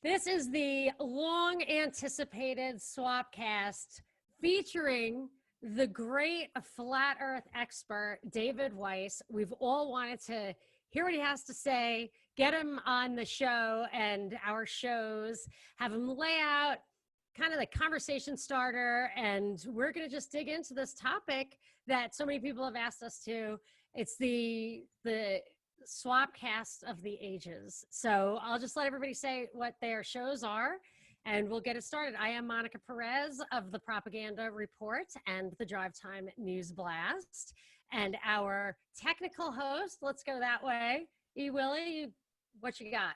This is the long anticipated Swapcast featuring the great flat earth expert, David Weiss. We've all wanted to hear what he has to say, get him on the show and our shows, have him lay out kind of the conversation starter. And we're going to just dig into this topic that so many people have asked us to. It's the Swapcast of the ages. So I'll just let everybody say what their shows are and we'll get it started. I am Monica Perez of the Propaganda Report and the Drive Time News Blast. And our technical host, let's go that way. E. Willie, what you got?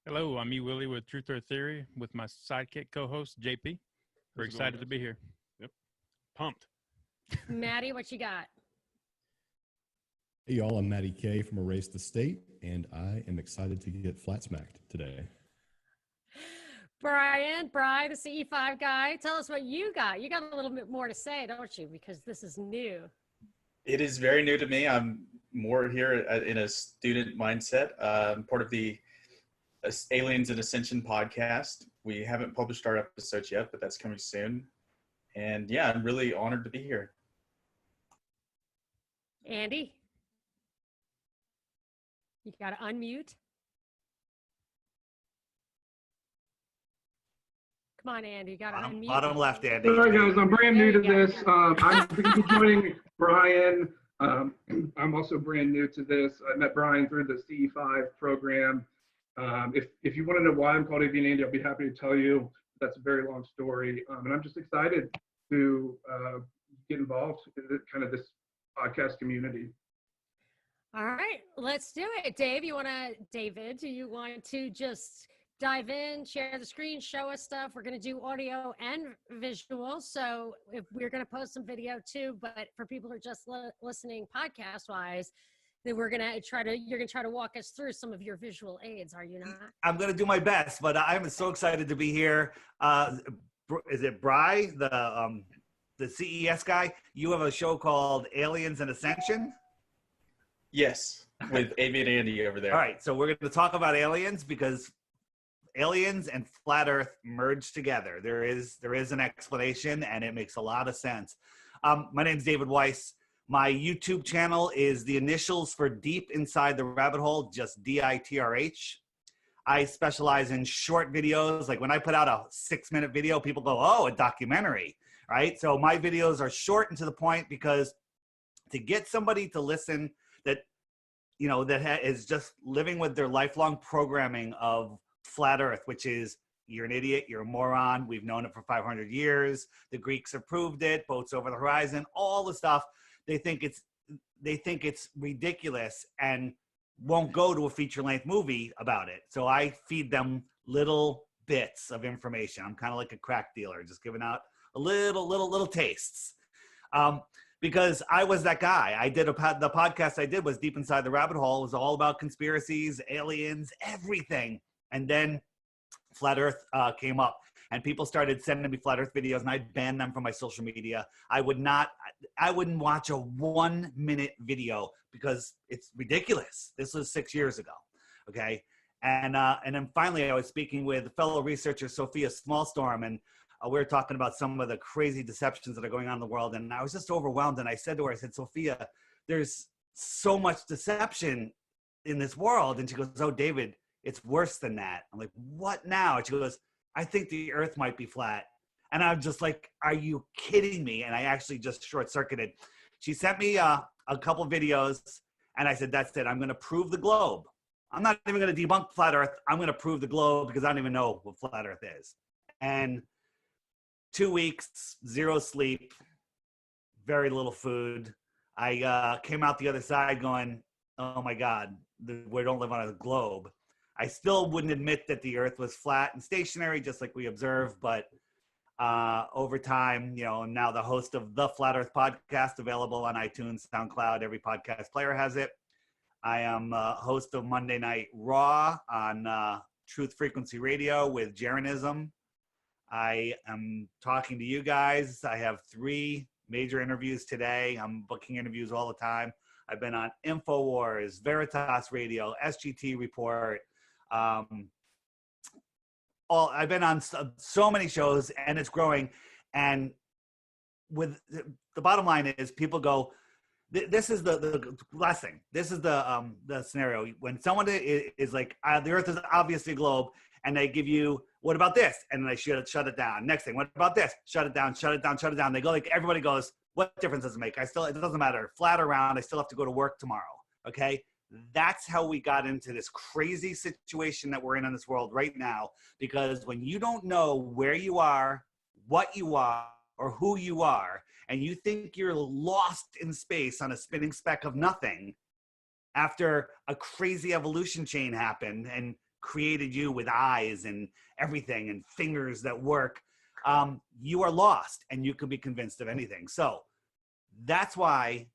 Hello, I'm E. Willie with Truth or Theory with my sidekick co-host, JP. We're excited to be here. Yep. Pumped. Maddie, what you got? Hey y'all, I'm Matty K from Erase the State, and I am excited to get flat smacked today. Bry, the CE5 guy, tell us what you got. You got a little bit more to say, don't you? Because this is new. It is very new to me. I'm more here in a student mindset. I'm part of the Aliens and Ascension podcast. We haven't published our episodes yet, but that's coming soon. And yeah, I'm really honored to be here. Andy? You got to unmute. Come on, Andy. You got to unmute. Bottom left, Andy. Sorry, guys. I'm brand new to this. I'm going to be joining Brian. I'm also brand new to this. I met Brian through the CE5 program. If you want to know why I'm called Avian Andy, I'll be happy to tell you. That's a very long story. And I'm just excited to get involved in kind of this podcast community. All right, let's do it. David, do you want to just dive in, share the screen, show us stuff? We're going to do audio and visual. So if we're going to post some video too, but for people who are just listening podcast wise, then you're going to try to walk us through some of your visual aids. Are you not? I'm going to do my best, but I'm so excited to be here. Is it Bry, the CES guy? You have a show called Aliens and Ascension? Yes, with Avian Andy over there. All right, so we're going to talk about aliens because aliens and flat Earth merge together. There is an explanation, and it makes a lot of sense. My name is David Weiss. My YouTube channel is the initials for Deep Inside the Rabbit Hole, just DITRH. I specialize in short videos. Like when I put out a 6-minute video, people go, oh, a documentary, right? So my videos are short and to the point because to get somebody to listen that is just living with their lifelong programming of flat Earth, which is you're an idiot, you're a moron, we've known it for 500 years, the Greeks have proved it, boats over the horizon, all the stuff. They think it's ridiculous and won't go to a feature-length movie about it. So I feed them little bits of information. I'm kind of like a crack dealer, just giving out a little tastes. Because I was that guy. The podcast I did was Deep Inside the Rabbit Hole. It was all about conspiracies, aliens, everything. And then Flat Earth came up, and people started sending me Flat Earth videos, and I banned them from my social media. I wouldn't watch a 1-minute video because it's ridiculous. This was 6 years ago, okay? And then finally, I was speaking with fellow researcher Sophia Smallstorm, and we were talking about some of the crazy deceptions that are going on in the world. And I was just overwhelmed. And I said to her, Sophia, there's so much deception in this world. And she goes, oh, David, it's worse than that. I'm like, what now? And she goes, I think the Earth might be flat. And I'm just like, are you kidding me? And I actually just short-circuited. She sent me a couple videos. And I said, that's it. I'm going to prove the globe. I'm not even going to debunk flat Earth. I'm going to prove the globe because I don't even know what flat Earth is. And 2 weeks, 0 sleep, very little food. I came out the other side going, oh my God, we don't live on a globe. I still wouldn't admit that the Earth was flat and stationary, just like we observe, but over time, I'm now the host of the Flat Earth podcast, available on iTunes, SoundCloud, every podcast player has it. I am host of Monday Night Raw on Truth Frequency Radio with Jeranism. I am talking to you guys. I have 3 major interviews today. I'm booking interviews all the time. I've been on InfoWars, Veritas Radio, SGT Report, I've been on so many shows, and it's growing. And with the bottom line is, people go, this is the last thing. This is the scenario when someone is like, the Earth is obviously a globe, and they give you, what about this? And they shut it down. Next thing, what about this? Shut it down, shut it down, shut it down. They go, like, everybody goes, what difference does it make? It doesn't matter. Flat or round, I still have to go to work tomorrow. Okay. That's how we got into this crazy situation that we're in this world right now. Because when you don't know where you are, what you are, or who you are, and you think you're lost in space on a spinning speck of nothing, after a crazy evolution chain happened and created you with eyes and everything and fingers that work, you are lost, and you can be convinced of anything. So that's why,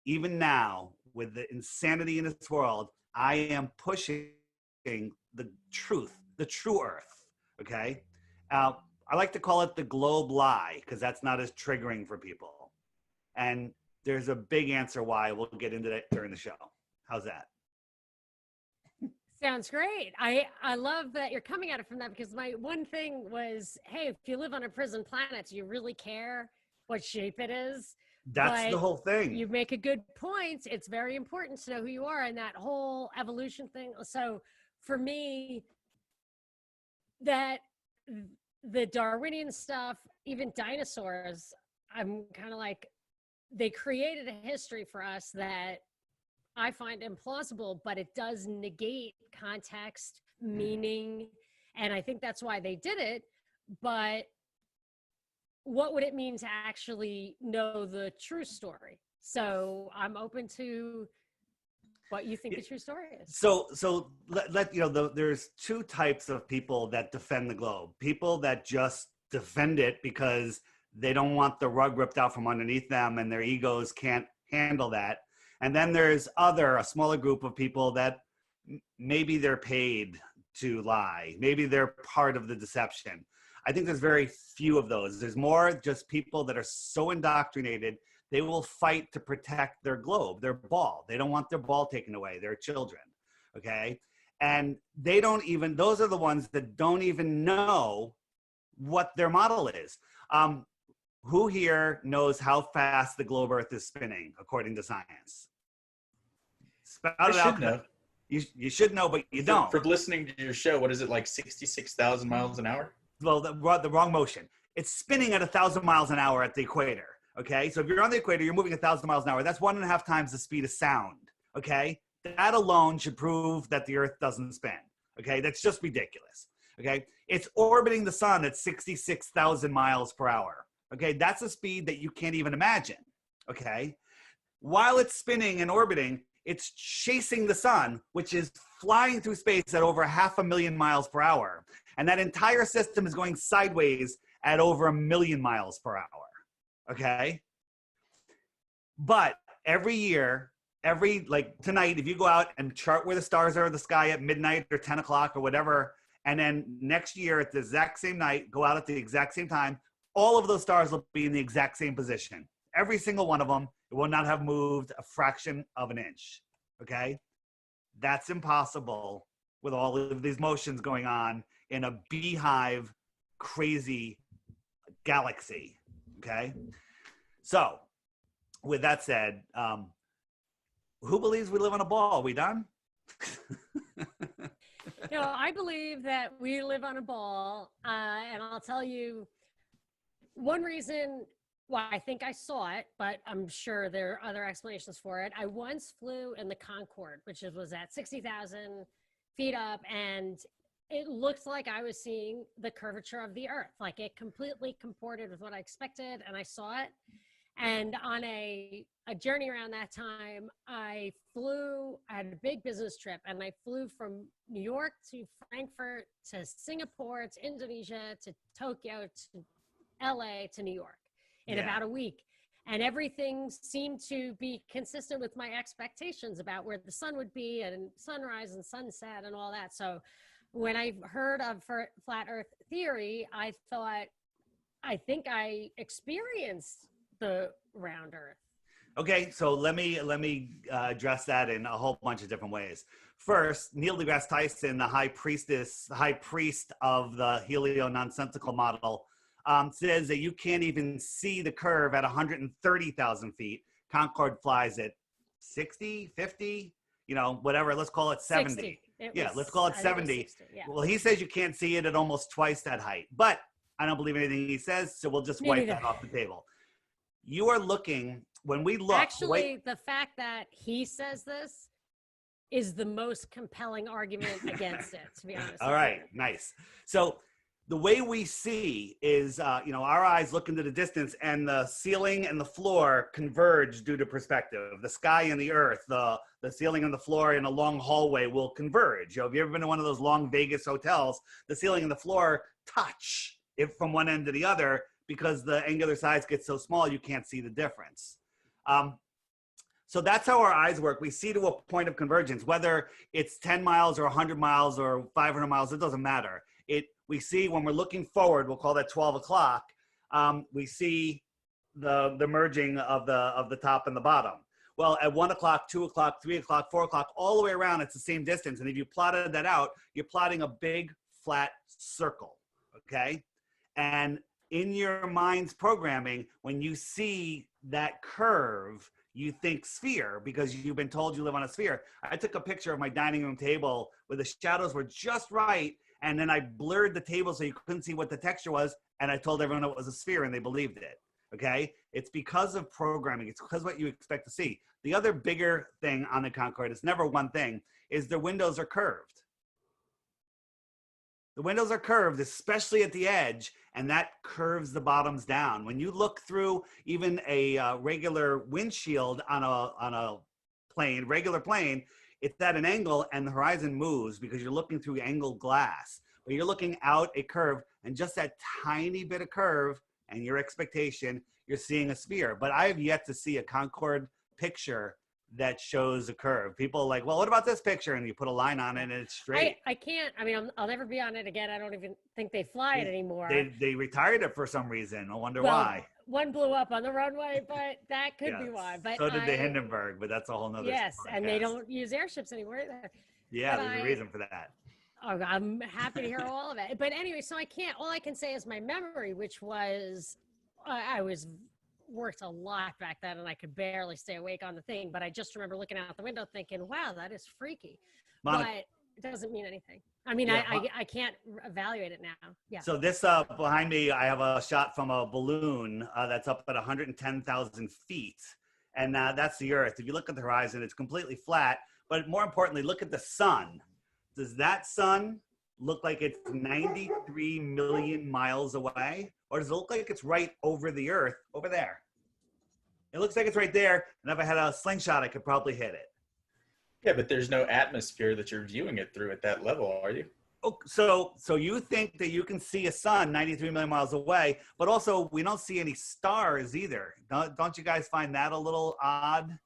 even now, with the insanity in this world, I am pushing the truth, the true Earth. Okay. I like to call it the globe lie, because that's not as triggering for people. And there's a big answer why. We'll get into that during the show. How's that? Sounds great. I love that you're coming at it from that, because my one thing was, hey, if you live on a prison planet, do you really care what shape it is? That's the whole thing. You make a good point. It's very important to know who you are, and that whole evolution thing. So for me, that the Darwinian stuff, even dinosaurs, I'm kind of like, they created a history for us that I find implausible, but it does negate context, meaning, and I think that's why they did it. But what would it mean to actually know the true story? So I'm open to what you think the true story is. So let you know, there's two types of people that defend the globe. People that just defend it because they don't want the rug ripped out from underneath them, and their egos can't handle that. And then there's a smaller group of people that maybe they're paid to lie. Maybe they're part of the deception. I think there's very few of those. There's more just people that are so indoctrinated, they will fight to protect their globe, their ball. They don't want their ball taken away, their children, okay? And those are the ones that don't even know what their model is. Who here knows how fast the globe Earth is spinning, according to science? I should know. You should know, but you don't. For listening to your show, what is it, like 66,000 miles an hour? Well, the wrong motion. It's spinning at 1,000 miles an hour at the equator. Okay, so if you're on the equator, you're moving 1,000 miles an hour. That's 1.5 times the speed of sound. Okay, that alone should prove that the Earth doesn't spin. Okay, that's just ridiculous. Okay, it's orbiting the sun at 66,000 miles per hour. Okay, that's a speed that you can't even imagine. Okay, while it's spinning and orbiting, it's chasing the sun, which is flying through space at over 500,000 miles per hour. And that entire system is going sideways at over 1,000,000 miles per hour. Okay. But every year, like tonight, if you go out and chart where the stars are in the sky at midnight or 10 o'clock or whatever, and then next year at the exact same night, go out at the exact same time, all of those stars will be in the exact same position. Every single one of them, it will not have moved a fraction of an inch. Okay. That's impossible with all of these motions going on in a beehive crazy galaxy. Okay. So with that said, who believes we live on a ball? Are we done? I believe that we live on a ball. And I'll tell you one reason why I think I saw it, but I'm sure there are other explanations for it. I once flew in the Concorde, which was at 60,000 feet up, and it looked like I was seeing the curvature of the Earth. Like, it completely comported with what I expected, and I saw it. And on a journey around that time, I had a big business trip, and I flew from New York to Frankfurt to Singapore to Indonesia to Tokyo to LA to New York in about a week. And everything seemed to be consistent with my expectations about where the sun would be and sunrise and sunset and all that. So when I heard of flat Earth theory, I thought, I think I experienced the round Earth. Okay, so let me address that in a whole bunch of different ways. First, Neil deGrasse Tyson, the high priest of the helio nonsensical model, says that you can't even see the curve at 130,000 feet. Concorde flies at 60, 50, whatever. Let's call it 70. Let's call it 70. 60, yeah. Well, he says you can't see it at almost twice that height, but I don't believe anything he says, so we'll just wipe that off the table. You are looking, when we look. Actually, the fact that he says this is the most compelling argument against it, to be honest. All right, nice. So the way we see is, our eyes look into the distance and the ceiling and the floor converge due to perspective. The sky and the earth, the ceiling and the floor in a long hallway will converge. Have you ever been to one of those long Vegas hotels? The ceiling and the floor touch from one end to the other because the angular size gets so small you can't see the difference. So that's how our eyes work. We see to a point of convergence, whether it's 10 miles or 100 miles or 500 miles, it doesn't matter. We see when we're looking forward, we'll call that 12 o'clock, we see the merging of the top and the bottom. Well, at 1 o'clock, 2 o'clock, 3 o'clock, 4 o'clock, all the way around, it's the same distance. And if you plotted that out, you're plotting a big flat circle, okay? And in your mind's programming, when you see that curve, you think sphere because you've been told you live on a sphere. I took a picture of my dining room table where the shadows were just right, and then I blurred the table so you couldn't see what the texture was, and I told everyone it was a sphere, and they believed it, okay? It's because of programming. It's because of what you expect to see. The other bigger thing on the Concorde, it's never one thing, is the windows are curved. The windows are curved, especially at the edge, and that curves the bottoms down. When you look through even a regular windshield on a plane, regular plane, it's at an angle and the horizon moves because you're looking through angled glass. But you're looking out a curve, and just that tiny bit of curve and your expectation, you're seeing a sphere. But I have yet to see a Concorde picture that shows a curve. People are like, well, what about this picture? And you put a line on it and it's straight. I can't, I'll never be on it again. I don't even think they fly it anymore. They retired it for some reason. I wonder why. One blew up on the runway, but that could be why. But so did the Hindenburg, but that's a whole nother Yes, podcast. And they don't use airships anymore either. Yeah, there's a reason for that. Oh, I'm happy to hear all of it. But anyway, so all I can say is my memory, which was, I worked a lot back then and I could barely stay awake on the thing, but I just remember looking out the window thinking, wow, that is freaky. But it doesn't mean anything. I can't evaluate it now. Yeah. So this behind me, I have a shot from a balloon that's up at 110,000 feet. And that's the Earth. If you look at the horizon, it's completely flat. But more importantly, look at the sun. Does that sun look like it's 93 million miles away? Or does it look like it's right over the Earth, over there? It looks like it's right there. And if I had a slingshot, I could probably hit it. Yeah, but there's no atmosphere that you're viewing it through at that level, are you? Oh, so you think that you can see a sun 93 million miles away, but also we don't see any stars either. Don't you guys find that a little odd?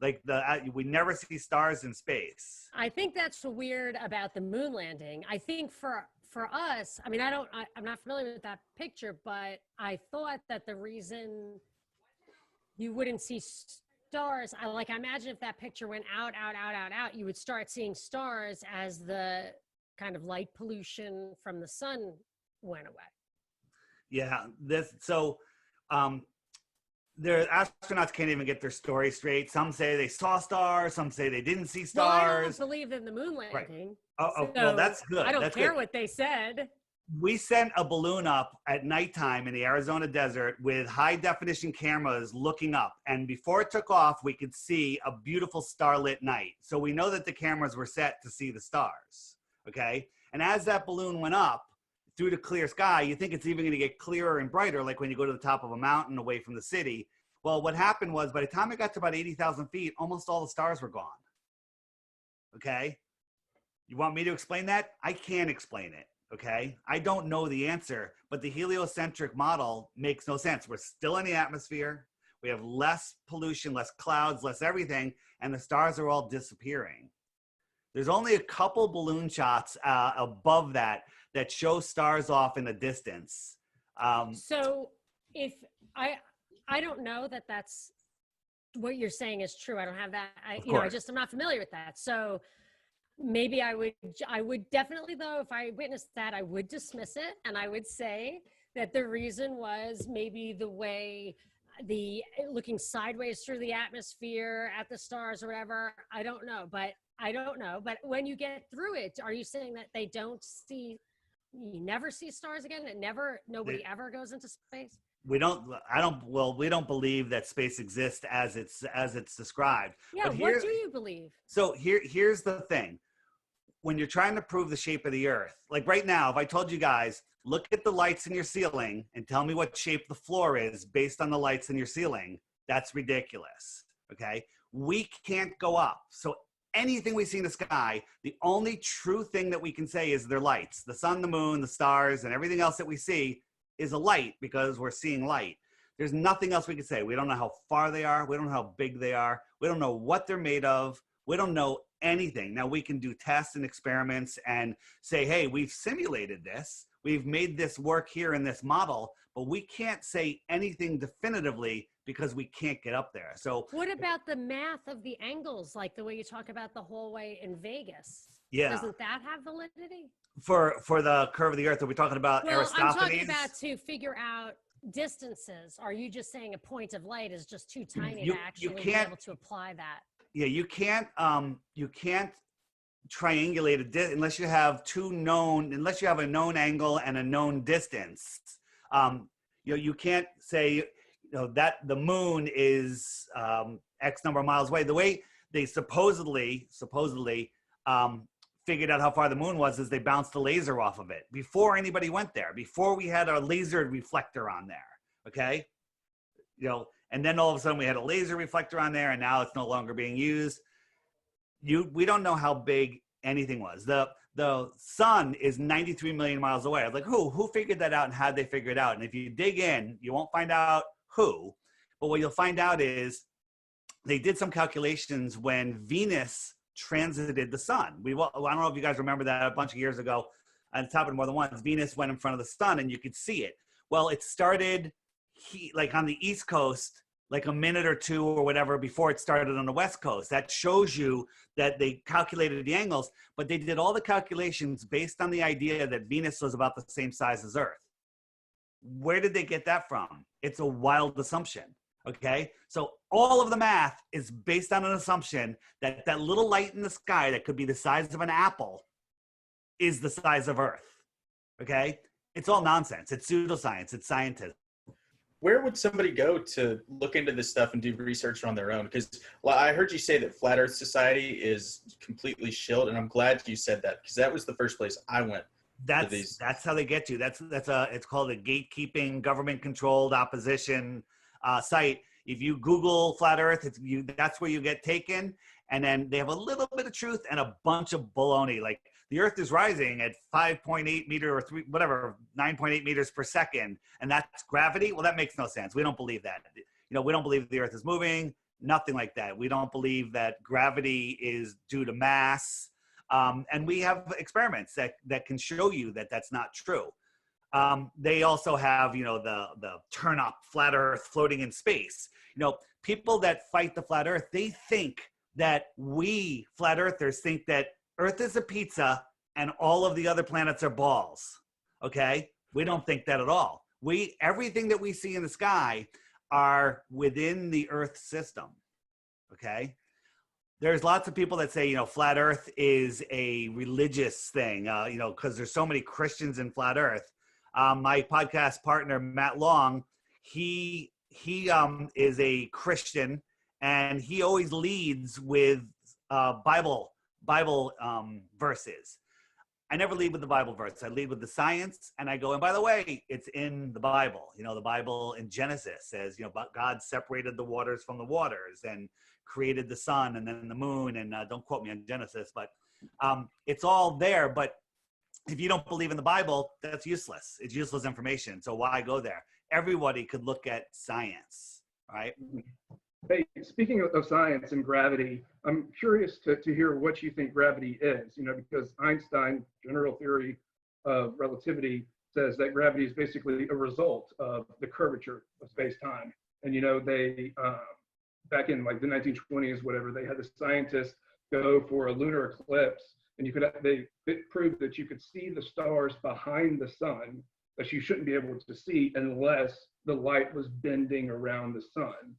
Like we never see stars in space. I think that's weird about the moon landing. I think for us, I'm not familiar with that picture, but I thought that the reason you wouldn't see stars, I imagine if that picture went out, you would start seeing stars as the kind of light pollution from the sun went away. Yeah, their astronauts can't even get their story straight. Some say they saw stars, some say they didn't see stars. Well, I don't believe in the moon landing. Right. Well, that's good. I don't care what they said. We sent a balloon up at nighttime in the Arizona desert with high definition cameras looking up. And before it took off, we could see a beautiful starlit night. So we know that the cameras were set to see the stars. Okay. And as that balloon went up through the clear sky, you think it's even going to get clearer and brighter, like when you go to the top of a mountain away from the city. Well, what happened was by the time it got to about 80,000 feet, almost all the stars were gone. Okay. You want me to explain that? I can't explain it. Okay. I don't know the answer, but the heliocentric model makes no sense. We're still in the atmosphere. We have less pollution, less clouds, less everything, and the stars are all disappearing. There's only a couple balloon shots above that show stars off in the distance. So if I don't know that that's what you're saying is true. I don't have that. Of I course. I'm not familiar with that. So maybe I would definitely, though, if I witnessed that, I would dismiss it. And I would say that the reason was maybe the way the looking sideways through the atmosphere at the stars or whatever. I don't know. But when you get through it, are you saying that you never see stars again? Nobody ever goes into space? We don't believe that space exists as it's described. Yeah, But what do you believe? So here's the thing. When you're trying to prove the shape of the earth, like right now, if I told you guys, look at the lights in your ceiling and tell me what shape the floor is based on the lights in your ceiling, that's ridiculous. Okay? We can't go up. So anything we see in the sky, the only true thing that we can say is they're lights. The sun, the moon, the stars, and everything else that we see is a light because we're seeing light. There's nothing else we can say. We don't know how far they are. We don't know how big they are. We don't know what they're made of. We don't know anything. Now we can do tests and experiments and say, hey, we've simulated this. We've made this work here in this model, but we can't say anything definitively because we can't get up there. So what about the math of the angles, like the way you talk about the hallway in Vegas? Yeah. Doesn't that have validity? For the curve of the earth, are we talking about Aristophanes? I'm talking about to figure out distances. Are you just saying a point of light is just too tiny to actually be able to apply that? Yeah, you can't triangulate unless you have unless you have a known angle and a known distance. You can't say that the moon is X number of miles away. The way they supposedly figured out how far the moon was is they bounced a laser off of it before anybody went there, before we had a laser reflector on there. Okay. And then all of a sudden we had a laser reflector on there and now it's no longer being used. We don't know how big anything was. The sun is 93 million miles away. I was like, who figured that out and how'd they figure it out? And if you dig in, you won't find out who, but what you'll find out is they did some calculations when Venus transited the sun. I don't know if you guys remember that a bunch of years ago, and it's happened more than once. Venus went in front of the sun and you could see it. Well, it started like on the East Coast, like a minute or two or whatever before it started on the West Coast. That shows you that they calculated the angles, but they did all the calculations based on the idea that Venus was about the same size as Earth. Where did they get that from? It's a wild assumption. Okay, so all of the math is based on an assumption that that little light in the sky that could be the size of an apple is the size of Earth. Okay, it's all nonsense. It's pseudoscience. It's scientism. Where would somebody go to look into this stuff and do research on their own? Because I heard you say that Flat Earth Society is completely shilled, and I'm glad you said that because that was the first place I went. That's how they get you. It's called a gatekeeping, government-controlled opposition site. If you Google Flat Earth, that's where you get taken. And then they have a little bit of truth and a bunch of baloney. Like the Earth is rising at 5.8 meter or 9.8 meters per second, and that's gravity. Well, that makes no sense. We don't believe that. We don't believe the Earth is moving. Nothing like that. We don't believe that gravity is due to mass. And we have experiments that can show you that that's not true. They also have, the turn up flat Earth floating in space. People that fight the flat Earth, they think that we flat Earthers think that Earth is a pizza and all of the other planets are balls. Okay. We don't think that at all. Everything that we see in the sky are within the Earth system. Okay. There's lots of people that say, flat Earth is a religious thing, because there's so many Christians in flat Earth. My podcast partner, Matt Long, he is a Christian, and he always leads with Bible verses. I never lead with the Bible verse. I lead with the science, and I go, and by the way, it's in the Bible. The Bible in Genesis says, God separated the waters from the waters and created the sun and then the moon. And don't quote me on Genesis, but it's all there. But if you don't believe in the Bible, that's useless. It's useless information. So why go there? Everybody could look at science, right? Hey, speaking of science and gravity, I'm curious to hear what you think gravity is, because Einstein, general theory of relativity, says that gravity is basically a result of the curvature of space-time. And, back in like the 1920s, whatever, they had the scientists go for a lunar eclipse, and it proved that you could see the stars behind the sun that you shouldn't be able to see unless the light was bending around the sun.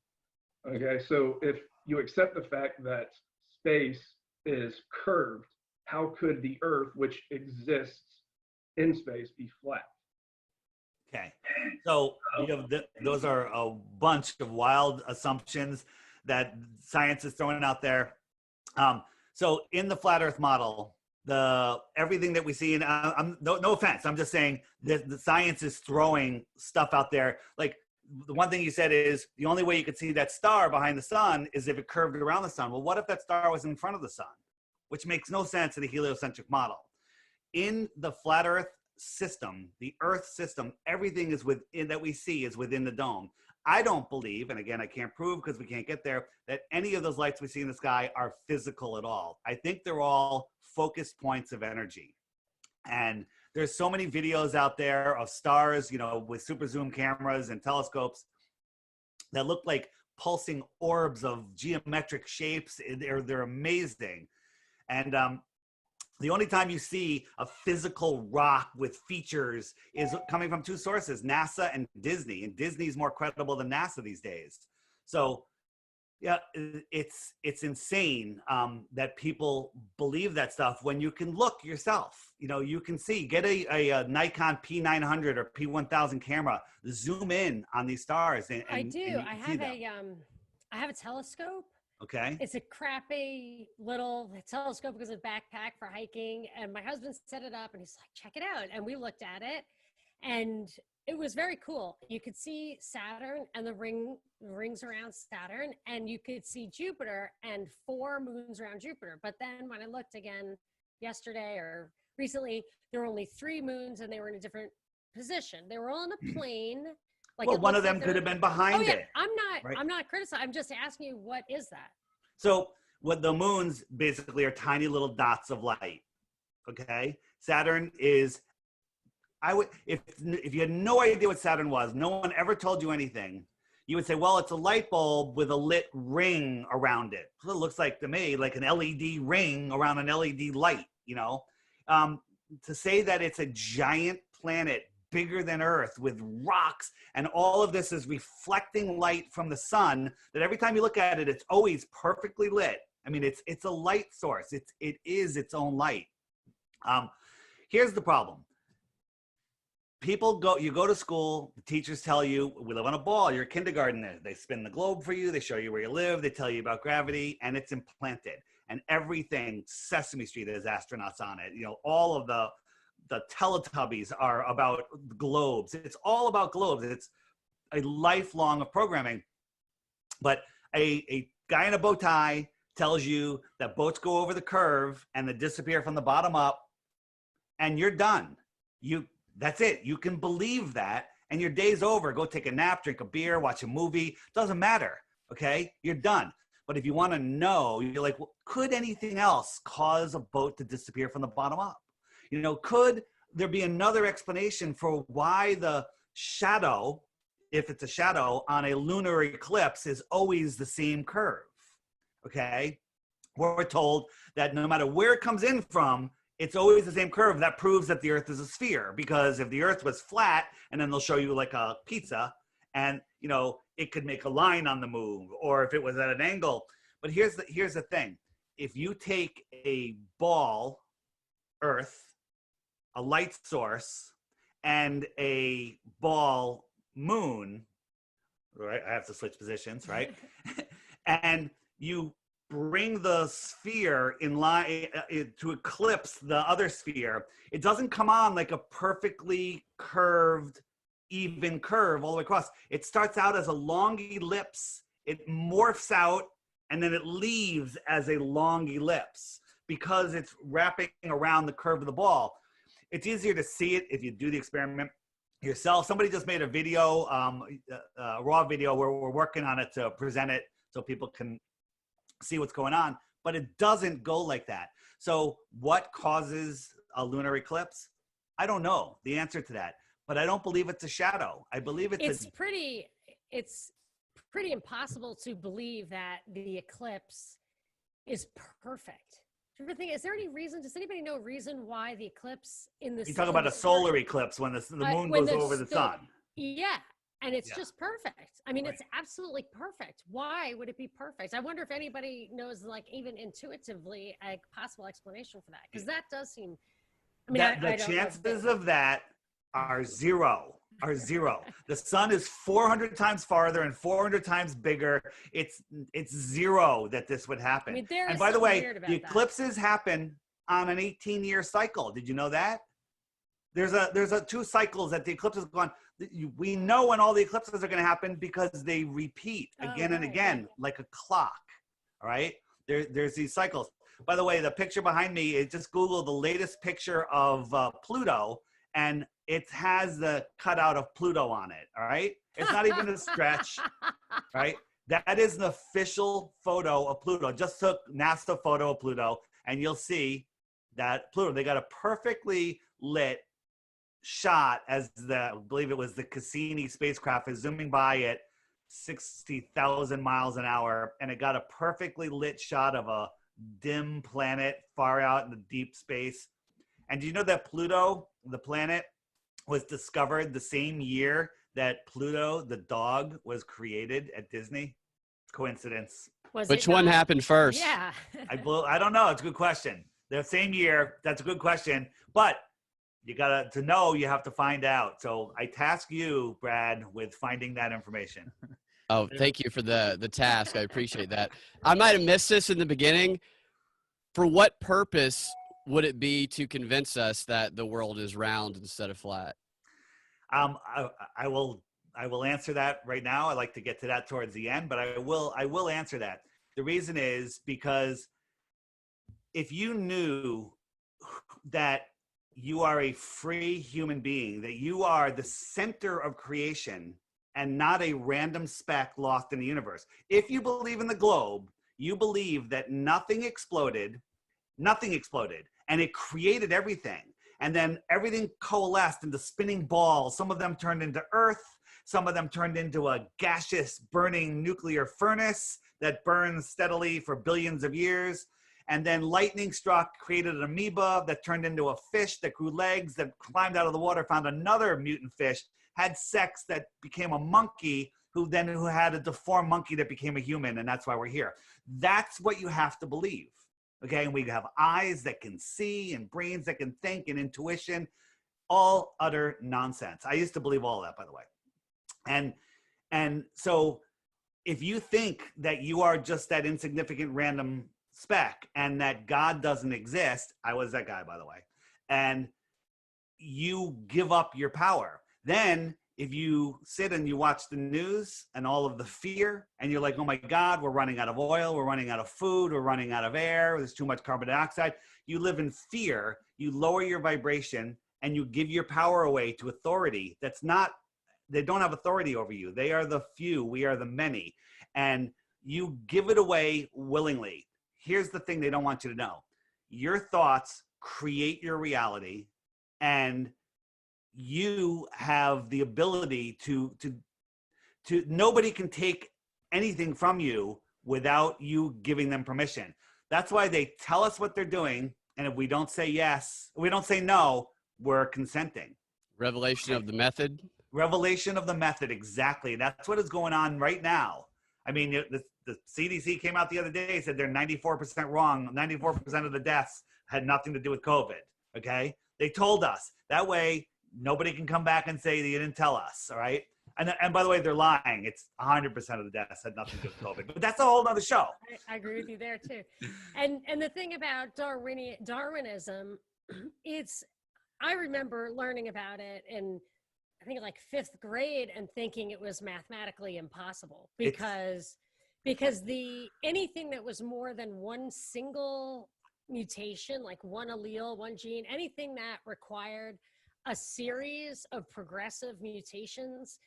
Okay, so if you accept the fact that space is curved, how could the Earth, which exists in space, be flat? Okay, so those are a bunch of wild assumptions that science is throwing out there. So in the flat Earth model, everything that we see, and no offense, I'm just saying that the science is throwing stuff out there. Like the one thing you said is the only way you could see that star behind the sun is if it curved around the sun. Well, what if that star was in front of the sun? Which makes no sense in the heliocentric model. In the flat Earth system, the Earth system, everything is within that we see is within the dome. I don't believe, and again, I can't prove because we can't get there, that any of those lights we see in the sky are physical at all. I think they're all focus points of energy. And there's so many videos out there of stars, you know, with super zoom cameras and telescopes that look like pulsing orbs of geometric shapes. They're amazing. And the only time you see a physical rock with features is coming from two sources, NASA and Disney. And Disney is more credible than NASA these days. So yeah, it's insane that people believe that stuff when you can look yourself. You know, you can see, get a Nikon P900 or P1000 camera, zoom in on these stars. I do. I have a telescope. Okay. It's a crappy little telescope because of backpack for hiking. And my husband set it up and he's like, check it out. And we looked at it and it was very cool. You could see Saturn and the rings around Saturn, and you could see Jupiter and 4 moons around Jupiter. But then when I looked again yesterday or recently, there were only 3 moons and they were in a different position. They were all in a plane. Like, well, one of them could have been behind it. I'm not criticizing. I'm just asking you, what is that? So what the moons basically are tiny little dots of light. Okay. Saturn is, if you had no idea what Saturn was, no one ever told you anything, you would say, well, it's a light bulb with a lit ring around it. So it looks like to me, like an LED ring around an LED light, you know? To say that it's a giant planet bigger than Earth with rocks and all of this is reflecting light from the sun, that every time you look at it, it's always perfectly lit. I mean, it's a light source. It is its own light. Here's the problem. You go to school, the teachers tell you, we live on a ball, you're a kindergartner. They spin the globe for you, they show you where you live, they tell you about gravity, and it's implanted. And everything, Sesame Street has astronauts on it. You know, all of the Teletubbies are about globes. It's all about globes. It's a lifelong of programming. But a guy in a bow tie tells you that boats go over the curve and they disappear from the bottom up, and you're done. That's it. You can believe that, and your day's over. Go take a nap, drink a beer, watch a movie. Doesn't matter. Okay? You're done. But if you want to know, you're like, well, could anything else cause a boat to disappear from the bottom up? You know, could there be another explanation for why the shadow, if it's a shadow on a lunar eclipse, is always the same curve? Okay? We're told that no matter where it comes in from, it's always the same curve. That proves that the Earth is a sphere, because if the Earth was flat, and then they'll show you like a pizza, and, you know, it could make a line on the move, or if it was at an angle. But here's the thing. If you take a ball, Earth, a light source, and a ball, moon, right? I have to switch positions, right? And you bring the sphere in line to eclipse the other sphere, it doesn't come on like a perfectly curved, even curve all the way across. It starts out as a long ellipse, it morphs out, and then it leaves as a long ellipse because it's wrapping around the curve of the ball. It's easier to see it if you do the experiment yourself. Somebody just made a video, a raw video, where we're working on it to present it so people can see what's going on, but it doesn't go like that. So what causes a lunar eclipse? I don't know the answer to that, but I don't believe it's a shadow. I believe it's pretty impossible to believe that the eclipse is perfect. Do you ever think, is there any reason, does anybody know a reason why the eclipse in the You talk in about the a solar eclipse when the moon when goes over the sun. Yeah. And it's Yeah. just perfect. I mean, Right. it's absolutely perfect. Why would it be perfect? I wonder if anybody knows, like, even intuitively, a possible explanation for that. Because that does seem, I mean, The I don't know chances of that are zero. The sun is 400 times farther and 400 times bigger. It's zero that this would happen. I mean, there and is by the something way, weird about the that. eclipses happen on an 18-year cycle. Did you know that? There's 2 cycles that the eclipses go on. We know when all the eclipses are going to happen because they repeat again and again, like a clock. All right. There's these cycles. By the way, the picture behind me is just Google the latest picture of Pluto, and it has the cutout of Pluto on it. All right. It's not even a stretch. Right. That is an official photo of Pluto. Just took NASA photo of Pluto, and you'll see that Pluto, they got a perfectly lit shot as I believe it was the Cassini spacecraft is zooming by at 60,000 miles an hour, and it got a perfectly lit shot of a dim planet far out in the deep space. And do you know that Pluto, the planet, was discovered the same year that Pluto, the dog, was created at Disney? Coincidence. Which one happened first? Yeah. I don't know. It's a good question. The same year. That's a good question. But you to know, you have to find out. So I task you, Brad, with finding that information. Oh, thank you for the task. I appreciate that. I might have missed this in the beginning. For what purpose would it be to convince us that the world is round instead of flat? I will answer that right now. I'd like to get to that towards the end, but I will answer that. The reason is because if you knew that you are a free human being, that you are the center of creation and not a random speck lost in the universe. If you believe in the globe, you believe that nothing exploded, and it created everything. And then everything coalesced into spinning balls. Some of them turned into Earth. Some of them turned into a gaseous burning nuclear furnace that burns steadily for billions of years. And then lightning struck, created an amoeba that turned into a fish that grew legs, that climbed out of the water, found another mutant fish, had sex, that became a monkey, who had a deformed monkey that became a human, and that's why we're here. That's what you have to believe. Okay, and we have eyes that can see and brains that can think and intuition, all utter nonsense. I used to believe all that, by the way. And so if you think that you are just that insignificant random speck and that God doesn't exist, I was that guy, by the way, and you give up your power, then if you sit and you watch the news and all of the fear and you're like, oh my God, we're running out of oil, we're running out of food, we're running out of air, there's too much carbon dioxide, you live in fear, you lower your vibration, and you give your power away to authority they don't have authority over you. They are the few, we are the many, and you give it away willingly. Here's the thing they don't want you to know. Your thoughts create your reality, and you have the ability to nobody can take anything from you without you giving them permission. That's why they tell us what they're doing, and if we don't say yes, we don't say no, we're consenting. Revelation of the method. Revelation of the method, exactly. That's what is going on right now. I mean, the CDC came out the other day and said they're 94% wrong. 94% of the deaths had nothing to do with COVID, okay? They told us. That way, nobody can come back and say they didn't tell us, all right? And by the way, they're lying. It's 100% of the deaths had nothing to do with COVID. But that's a whole other show. I agree with you there, too. And the thing about Darwinism, I remember learning about it in, I think, like 5th grade, and thinking it was mathematically impossible because anything that was more than one single mutation, like one allele, one gene, anything that required a series of progressive mutations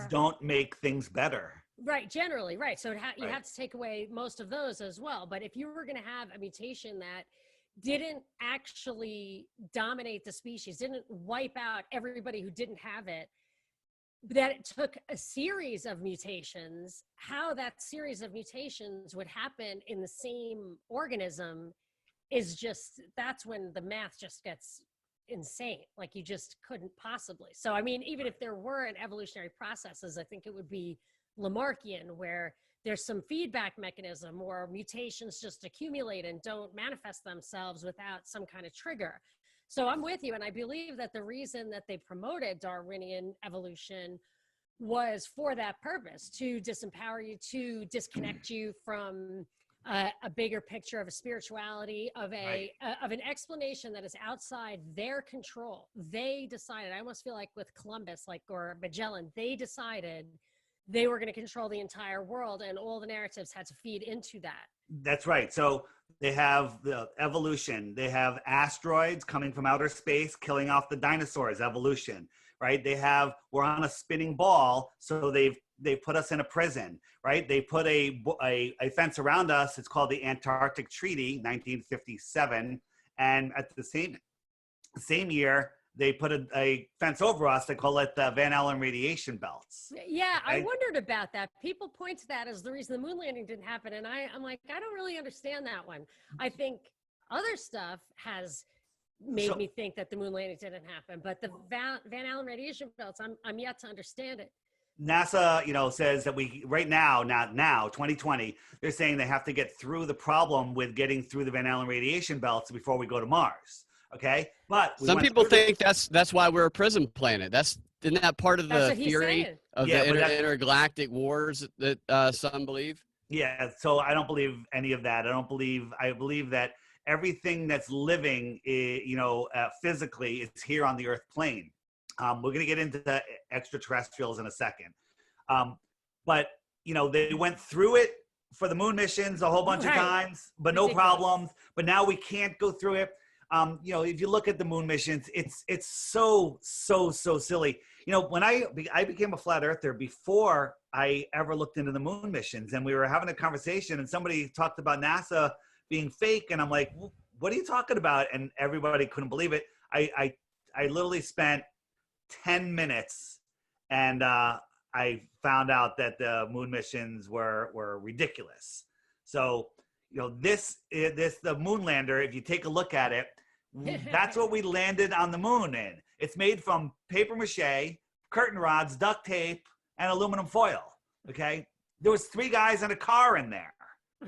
don't make things better. Right, generally, right. So you have to take away most of those as well. But if you were going to have a mutation that didn't actually dominate the species, didn't wipe out everybody who didn't have it, that it took a series of mutations. How that series of mutations would happen in the same organism is just, that's when the math just gets insane. Like you just couldn't possibly. So, I mean, even if there weren't evolutionary processes, I think it would be Lamarckian, where there's some feedback mechanism or mutations just accumulate and don't manifest themselves without some kind of trigger. So I'm with you. And I believe that the reason that they promoted Darwinian evolution was for that purpose, to disempower you, to disconnect you from a bigger picture of a spirituality, of of an explanation that is outside their control. They decided, I almost feel like with Columbus, like, or Magellan, they decided they were going to control the entire world, and all the narratives had to feed into that. That's right. So they have the evolution. They have asteroids coming from outer space, killing off the dinosaurs, evolution, right? They have, we're on a spinning ball, so they put us in a prison, right? They put a fence around us. It's called the Antarctic Treaty, 1957. And at the same year, they put a fence over us. They call it the Van Allen radiation belts. Yeah, Right? I wondered about that. People point to that as the reason the moon landing didn't happen. And I'm like, I don't really understand that one. I think other stuff has made me think that the moon landing didn't happen. But the Van Allen radiation belts, I'm yet to understand it. NASA, says that right now, not now, 2020, they're saying they have to get through the problem with getting through the Van Allen radiation belts before we go to Mars. Okay, but some people think that's why we're a prison planet. Isn't that part of the theory of the intergalactic wars that some believe? Yeah, so I don't believe any of that. I believe that everything that's living, physically, is here on the Earth plane. We're going to get into the extraterrestrials in a second. But they went through it for the moon missions a whole bunch of times, but no problems. But now we can't go through it. If you look at the moon missions, it's so silly. When I became a flat earther before I ever looked into the moon missions, and we were having a conversation, and somebody talked about NASA being fake, and I'm like, what are you talking about? And everybody couldn't believe it. I literally spent 10 minutes, and I found out that the moon missions were ridiculous. So the moon lander, if you take a look at it, that's what we landed on the moon in. It's made from paper mache, curtain rods, duct tape, and aluminum foil. Okay, there was 3 guys in a car in there.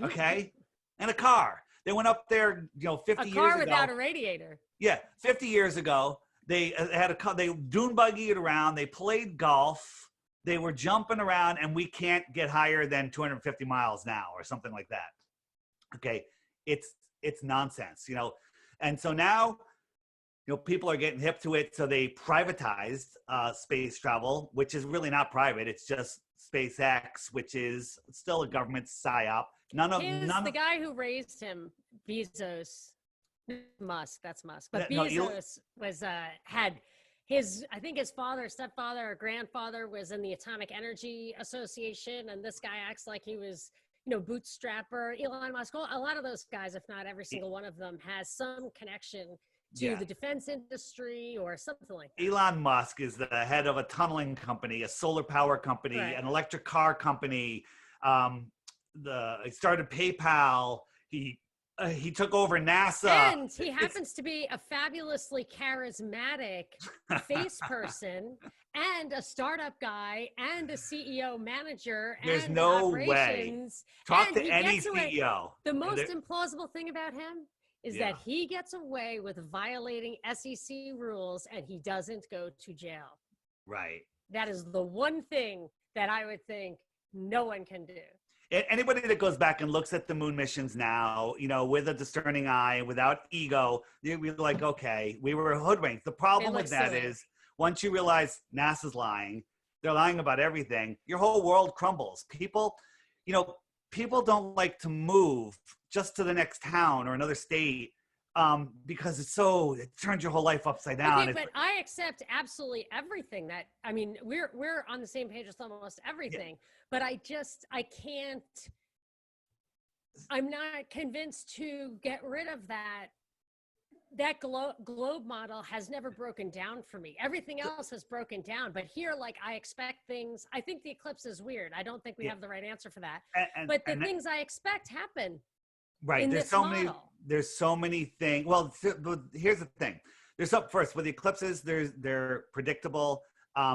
Okay, in a car. They went up there, 50 years ago. A car without a radiator. Yeah, 50 years ago, they had they dune buggied around. They played golf. They were jumping around, and we can't get higher than 250 miles now or something like that. Okay, it's nonsense, And so now, people are getting hip to it. So they privatized space travel, which is really not private. It's just SpaceX, which is still a government psyop. The guy who raised him, Bezos, Musk. That's Musk. But Bezos had his father, stepfather, or grandfather was in the Atomic Energy Association, and this guy acts like he was, bootstrapper. Elon Musk, a lot of those guys, if not every single one of them, has some connection to the defense industry or something like that. Elon Musk is the head of a tunneling company, a solar power company, an electric car company. He started PayPal. He took over NASA. And he happens to be a fabulously charismatic face person and a startup guy and a CEO manager. There's and no operations. way. Talk and to any CEO. The most implausible thing about him is that he gets away with violating SEC rules and he doesn't go to jail. Right. That is the one thing that I would think no one can do. Anybody that goes back and looks at the moon missions now, with a discerning eye, without ego, we're like, okay, we were hoodwinked. The problem with that is once you realize NASA's lying, they're lying about everything, your whole world crumbles. People don't like to move just to the next town or another state because it turns your whole life upside down. Okay, but I accept absolutely everything we're on the same page with almost everything, but I can't, I'm not convinced to get rid of that that globe model has never broken down for me. Everything else has broken down, but here, like, I expect things. I think the eclipse is weird. I don't think we have the right answer for that. But the things I expect happen. Right. In There's this so model. many. There's so many things. Well, here's the thing. There's some first with the eclipses. They're predictable.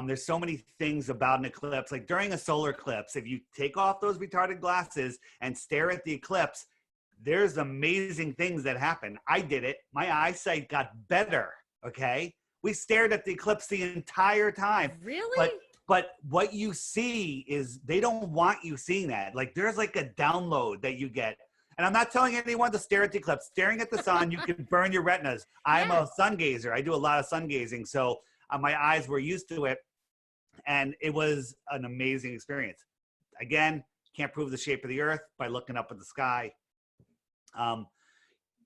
There's so many things about an eclipse. Like during a solar eclipse, if you take off those retarded glasses and stare at the eclipse, there's amazing things that happen. I did it. My eyesight got better. Okay. We stared at the eclipse the entire time. Really? But what you see is they don't want you seeing that. Like there's like a download that you get. And I'm not telling anyone to stare at the eclipse. Staring at the sun, you can burn your retinas. I'm a sun gazer. I do a lot of sun gazing. So my eyes were used to it. And it was an amazing experience. Again, can't prove the shape of the earth by looking up at the sky.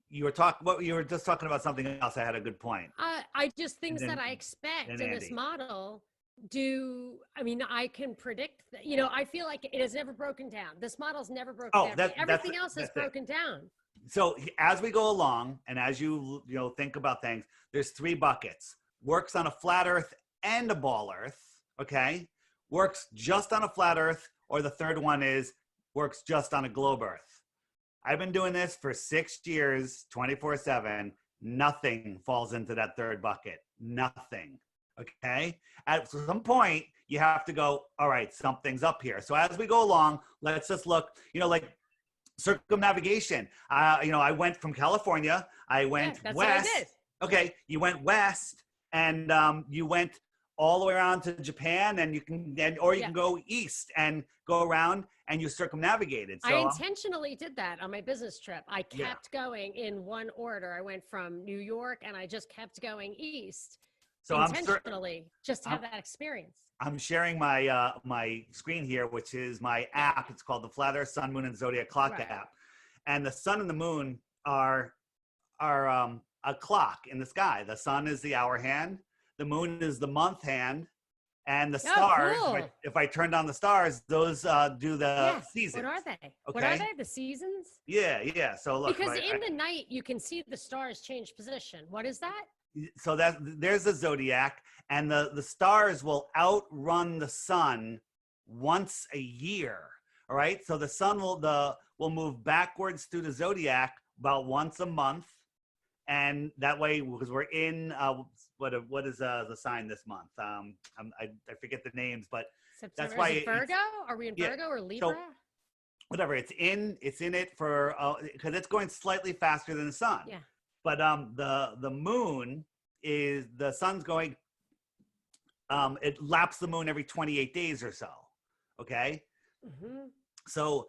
You were just talking about something else. I had a good point. I just things that I expect in this model. I can predict that, I feel like it has never broken down. This model's never broken down. Everything else has broken down. So as we go along and as you think about things, there's 3 buckets. Works on a flat earth and a ball earth, okay? Works just on a flat earth, or the third one is works just on a globe earth. I've been doing this for 6 years, 24/7. Nothing falls into that third bucket. Nothing. Okay. At some point, you have to go, all right, something's up here. So as we go along, let's just look, like circumnavigation. I went from California. I went that's west. what I did. Okay. You went west and you went all the way around to Japan, and you can go east and go around and you circumnavigated. So I intentionally did that on my business trip. I kept going in one order. I went from New York and I just kept going east. So intentionally, just to have that experience. I'm sharing my my screen here, which is my app. It's called the Flat Earth, Sun, Moon, and Zodiac Clock app. And the sun and the moon are a clock in the sky. The sun is the hour hand, the moon is the month hand, and the stars. If I turned on the stars, those do the seasons. What are they? Okay. What are they? The seasons? Yeah. So look, because in the night you can see the stars change position. What is that? So there's the zodiac, and the stars will outrun the sun once a year. All right. So the sun will move backwards through the zodiac about once a month, and that way, because we're in what is the sign this month? I forget the names, but September. That's why is it Virgo. Are we in Virgo or Libra? So, whatever. It's in it for because it's going slightly faster than the sun. Yeah. But the moon is the sun's going. It laps the moon every 28 days or so. Okay. Mm-hmm. So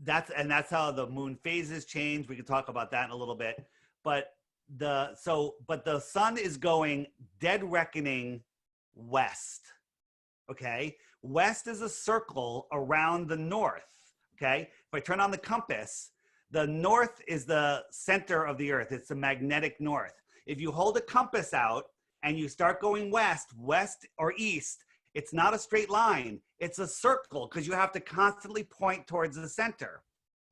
that's how the moon phases change. We can talk about that in a little bit. But the sun is going dead reckoning west. Okay. West is a circle around the north. Okay. If I turn on the compass, the north is the center of the earth. It's the magnetic north. If you hold a compass out and you start going west or east, it's not a straight line. It's a circle because you have to constantly point towards the center.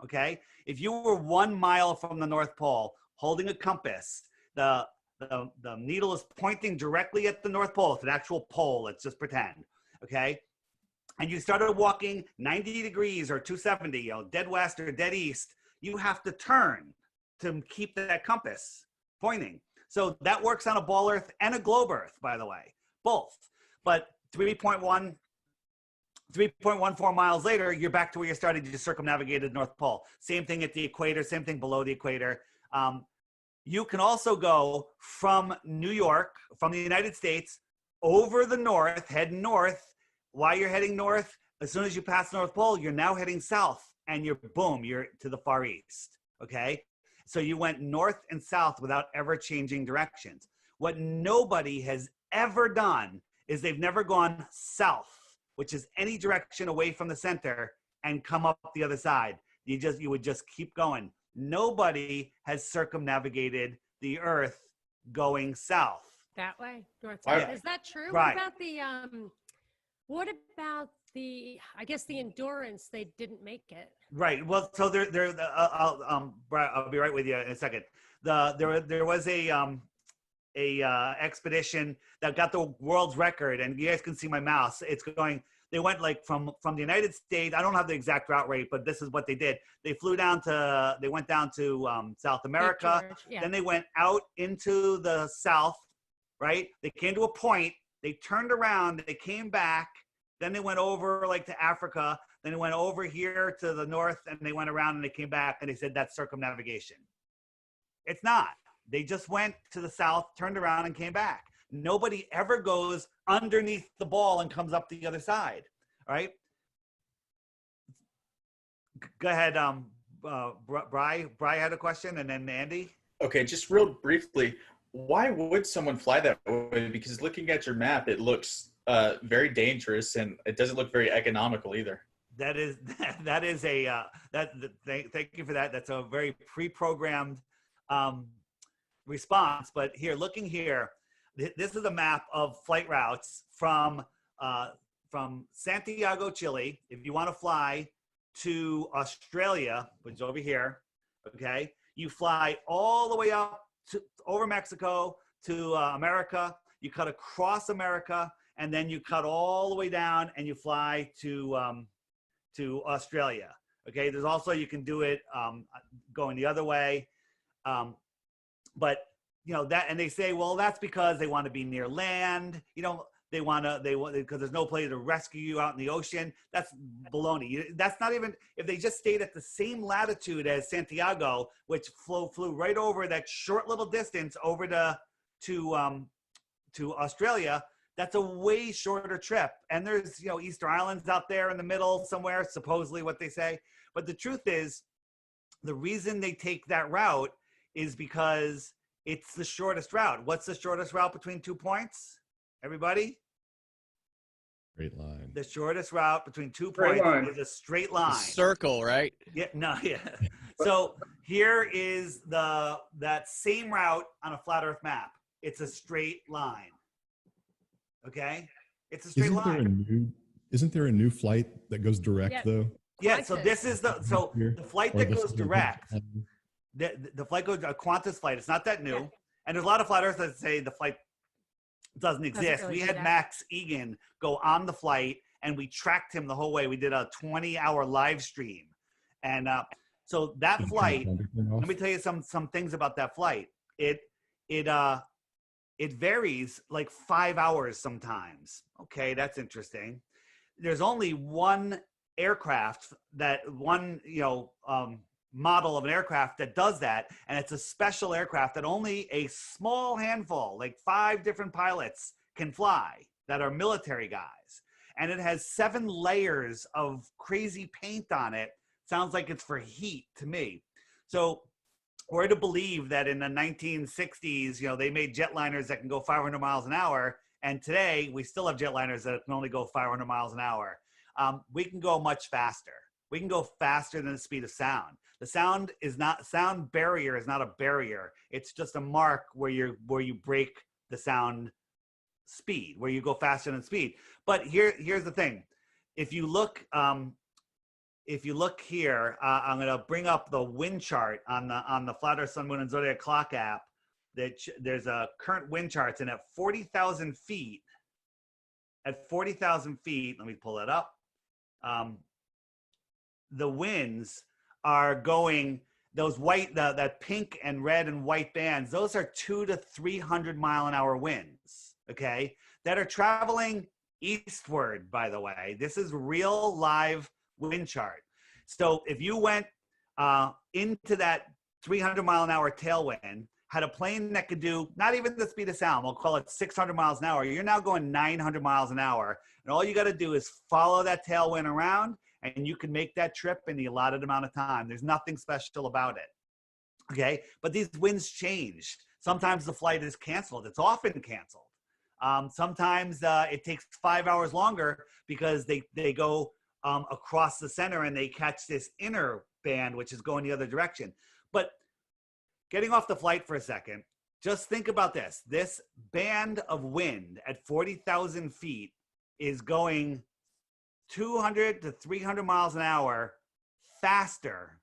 Okay. If you were 1 mile from the North Pole holding a compass, the needle is pointing directly at the North Pole. It's an actual pole. Let's just pretend. Okay. And you started walking 90 degrees or 270, dead west or dead east, you have to turn to keep that compass pointing. So that works on a ball earth and a globe earth, by the way, both. But 3.14 miles later, you're back to where you started. You just circumnavigated the North Pole. Same thing at the equator, same thing below the equator. You can also go from New York, from the United States, over the north, head north. While you're heading north, as soon as you pass the North Pole, you're now heading south, and you're to the far east, okay? So you went north and south without ever changing directions. What nobody has ever done is they've never gone south, which is any direction away from the center, and come up the other side. You would just keep going. Nobody has circumnavigated the earth going south. That way, north. Yeah. Is that true? Right. What about the What about I guess the endurance? They didn't make it. Right. Well, so I'll be right with you in a second. There was a expedition that got the world's record, and you guys can see my mouse. It's going. They went like from the United States. I don't have the exact route rate, but this is what they did. They went down to South America. George, yeah. Then they went out into the south. Right. They came to a point. They turned around. They came back. Then they went over like to Africa. Then they went over here to the north, and they went around and they came back, and they said that's circumnavigation. It's not. They just went to the south, turned around, and came back. Nobody ever goes underneath the ball and comes up the other side. All right. Go ahead. Bri had a question, and then Andy. Okay, just real briefly, why would someone fly that way? Because looking at your map, it looks very dangerous, and it doesn't look very economical either. Thank you for that. That's a very pre-programmed response. But here, looking here, this is a map of flight routes from Santiago, Chile. If you want to fly to Australia, which is over here, okay, you fly all the way up over Mexico to America. You cut across America, and then you cut all the way down, and you fly to Australia. Okay, there's also, you can do it going the other way, but you know that, and they say, well, that's because they want to be near land. You know, they want because there's no place to rescue you out in the ocean. That's baloney. That's not even, if they just stayed at the same latitude as Santiago, which flew right over that short little distance over to Australia. That's a way shorter trip. And there's, Easter Islands out there in the middle somewhere, supposedly what they say. But the truth is, the reason they take that route is because it's the shortest route. What's the shortest route between 2 points? Everybody? Straight line. The shortest route between 2 Straight points line. is a straight line. Circle, right? Yeah, no, yeah. So here is that same route on a flat Earth map. It's a straight line. Okay? It's a straight line. Isn't there a new flight that goes direct though? Yeah, so this is the flight that goes direct. The flight goes a Qantas flight. It's not that new. Yeah. And there's a lot of flat earthers that say the flight doesn't exist. really We do had that. Max Egan go on the flight, and we tracked him the whole way. We did a 20-hour live stream. And so that flight, let me tell you some things about that flight. It varies like 5 hours sometimes. Okay, that's interesting. There's only one aircraft model of an aircraft that does that, and it's a special aircraft that only a small handful, like 5 different pilots, can fly, that are military guys. And it has 7 layers of crazy paint on it. Sounds like it's for heat to me. So we're to believe that in the 1960s, they made jetliners that can go 500 miles an hour, and today we still have jetliners that can only go 500 miles an hour. We can go much faster. We can go faster than the speed of sound. The sound barrier is not a barrier. It's just a mark where you break the sound speed, where you go faster than speed. But here's the thing. If you look here, I'm going to bring up the wind chart on the Flat Earth, Sun, Moon, and Zodiac Clock app. There's a current wind charts, and at 40,000 feet, let me pull it up. The winds are going, those that pink and red and white bands, those are 200 to 300 mile an hour winds, okay, that are traveling eastward, by the way. This is real live wind chart. So if you went into that 300 mile an hour tailwind, had a plane that could do not even the speed of sound, we'll call it 600 miles an hour, you're now going 900 miles an hour. And all you got to do is follow that tailwind around, and you can make that trip in the allotted amount of time. There's nothing special about it. Okay. But these winds change. Sometimes the flight is canceled. It's often canceled. Sometimes it takes 5 hours longer because they go across the center and they catch this inner band, which is going the other direction. But getting off the flight for a second, just think about this. This band of wind at 40,000 feet is going 200 to 300 miles an hour faster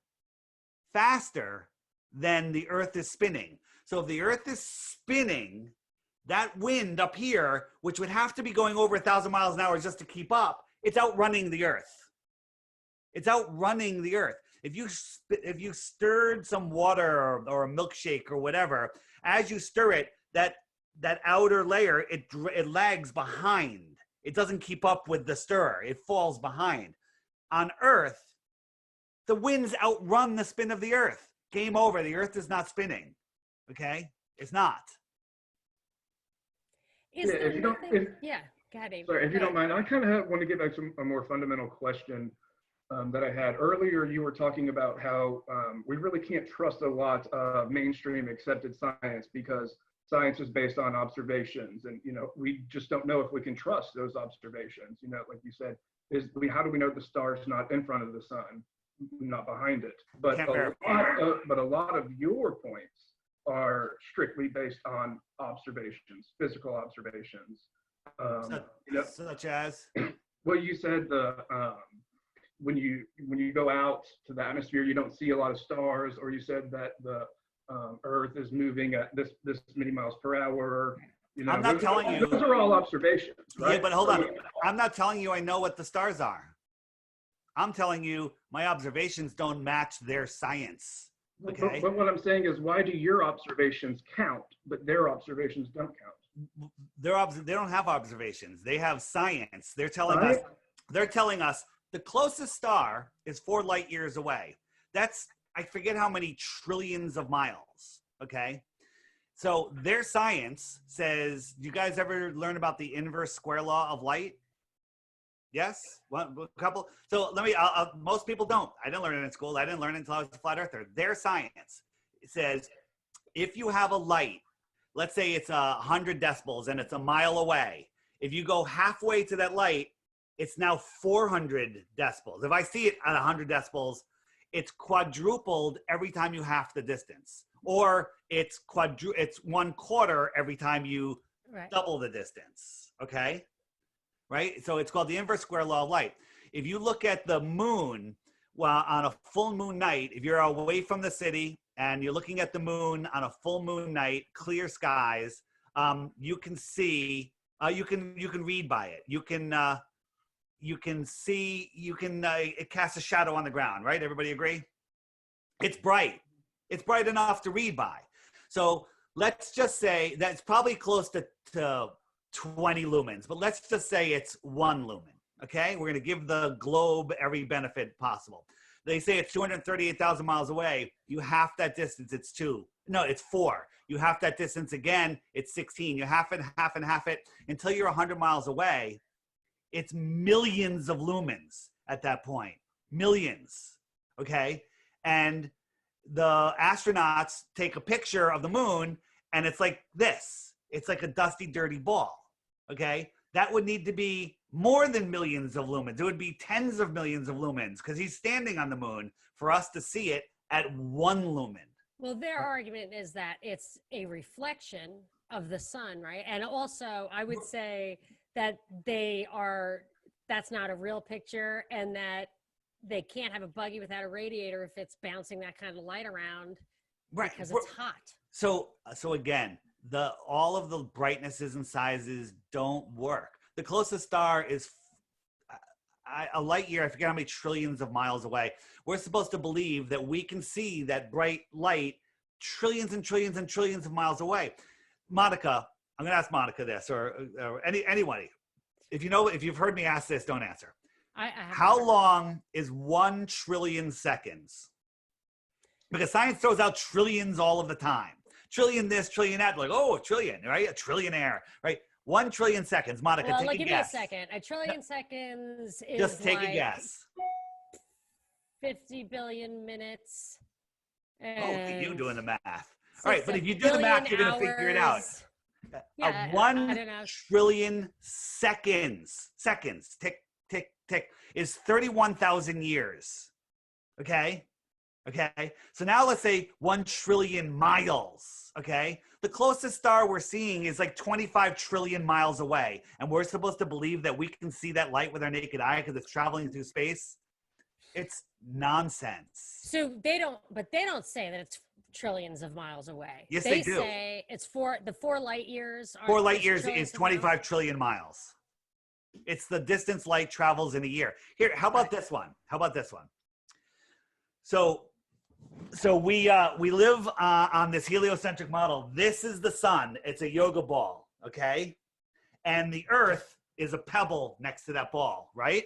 than the Earth is spinning. So if the Earth is spinning, that wind up here, which would have to be going over 1,000 miles an hour just to keep up, it's outrunning the Earth. It's outrunning the Earth. If you stirred some water or a milkshake or whatever, as you stir it, that outer layer, it lags behind. It doesn't keep up with the stir. It falls behind. On Earth, the winds outrun the spin of the Earth. Game over. The Earth is not spinning. Okay? It's not. Is Yeah, there if you don't- nothing? Yeah, go ahead, Amy. Sorry, if you Go don't ahead. mind, I kind of want to get back to a more fundamental question that I had earlier. You were talking about how we really can't trust a lot of mainstream accepted science because science is based on observations, and we just don't know if we can trust those observations. Like you said, how do we know the star's not in front of the sun, not behind it? But Can't a verify. lot of your points are strictly based on observations, physical observations. Such as? Well, you said when you go out to the atmosphere, you don't see a lot of stars, or you said that the Earth is moving at this many miles per hour. I'm not telling you. Those are all observations, right? Yeah, but hold on. I'm not telling you I know what the stars are. I'm telling you my observations don't match their science. Okay. But what I'm saying is, why do your observations count, but their observations don't count? They don't have observations. They have science. They're telling Right. us the closest star is 4 light years away. That's, I forget how many trillions of miles. Okay. So their science says, do you guys ever learn about the inverse square law of light? Yes, a couple. So most people don't. I didn't learn it in school. I didn't learn it until I was a flat earther. Their science says, if you have a light, let's say it's 100 decibels and it's a mile away. If you go halfway to that light, it's now 400 decibels. If I see it at 100 decibels, it's quadrupled every time you half the distance, or it's 1/4 every time you double the distance. Okay. Right? So it's called the inverse square law of light. If you look at the moon, well, on a full moon night, if you're away from the city and you're looking at the moon on a full moon night, clear skies, you can see, you can read by it. It casts a shadow on the ground, right? Everybody agree? It's bright. It's bright enough to read by. So let's just say that's probably close to 20 lumens, but let's just say it's 1 lumen. Okay, we're going to give the globe every benefit possible. They say it's 238,000 miles away. You half that distance, it's 2. No, it's 4. You half that distance again, it's 16. You half it, half and half it until you're 100 miles away. It's millions of lumens at that point. Millions. Okay, and the astronauts take a picture of the moon, and it's like this. It's like a dusty, dirty ball. Okay, that would need to be more than millions of lumens. It would be tens of millions of lumens because he's standing on the moon for us to see it at 1 lumen. Well, their argument is that it's a reflection of the sun, right? And also, I would say that that's not a real picture, and that they can't have a buggy without a radiator if it's bouncing that kind of light around, Right? because it's hot. So again, all of the brightnesses and sizes don't work. The closest star is a light year. I forget how many trillions of miles away. We're supposed to believe that we can see that bright light trillions and trillions and trillions of miles away. Monica, I'm going to ask Monica this, or anybody. If you've heard me ask this, don't answer. How long is 1 trillion seconds? Because science throws out trillions all of the time. Trillion this, trillion that, like, oh, a trillion, right? A trillionaire, right? 1 trillion seconds. Monica, Well, take a give guess. me a second. A trillion seconds is Just take like a guess. 50 billion minutes. Okay, you and doing the math. All 6 right, but if you do the math, you're going to figure it out. hours. Yeah, A 1 I don't know. trillion seconds, tick, tick, tick, is 31,000 years. Okay? Okay, so now let's say 1 trillion miles. Okay, the closest star we're seeing is like 25 trillion miles away, and we're supposed to believe that we can see that light with our naked eye because it's traveling through space. It's nonsense. So but they don't say that it's trillions of miles away. Yes, they do. Say it's the 4 light years. 4 light years trillions is of miles. 25 trillion miles. It's the distance light travels in a year. Here, how about this one? How about this one? So we live on this heliocentric model. This is the sun. It's a yoga ball, okay? And the Earth is a pebble next to that ball, right?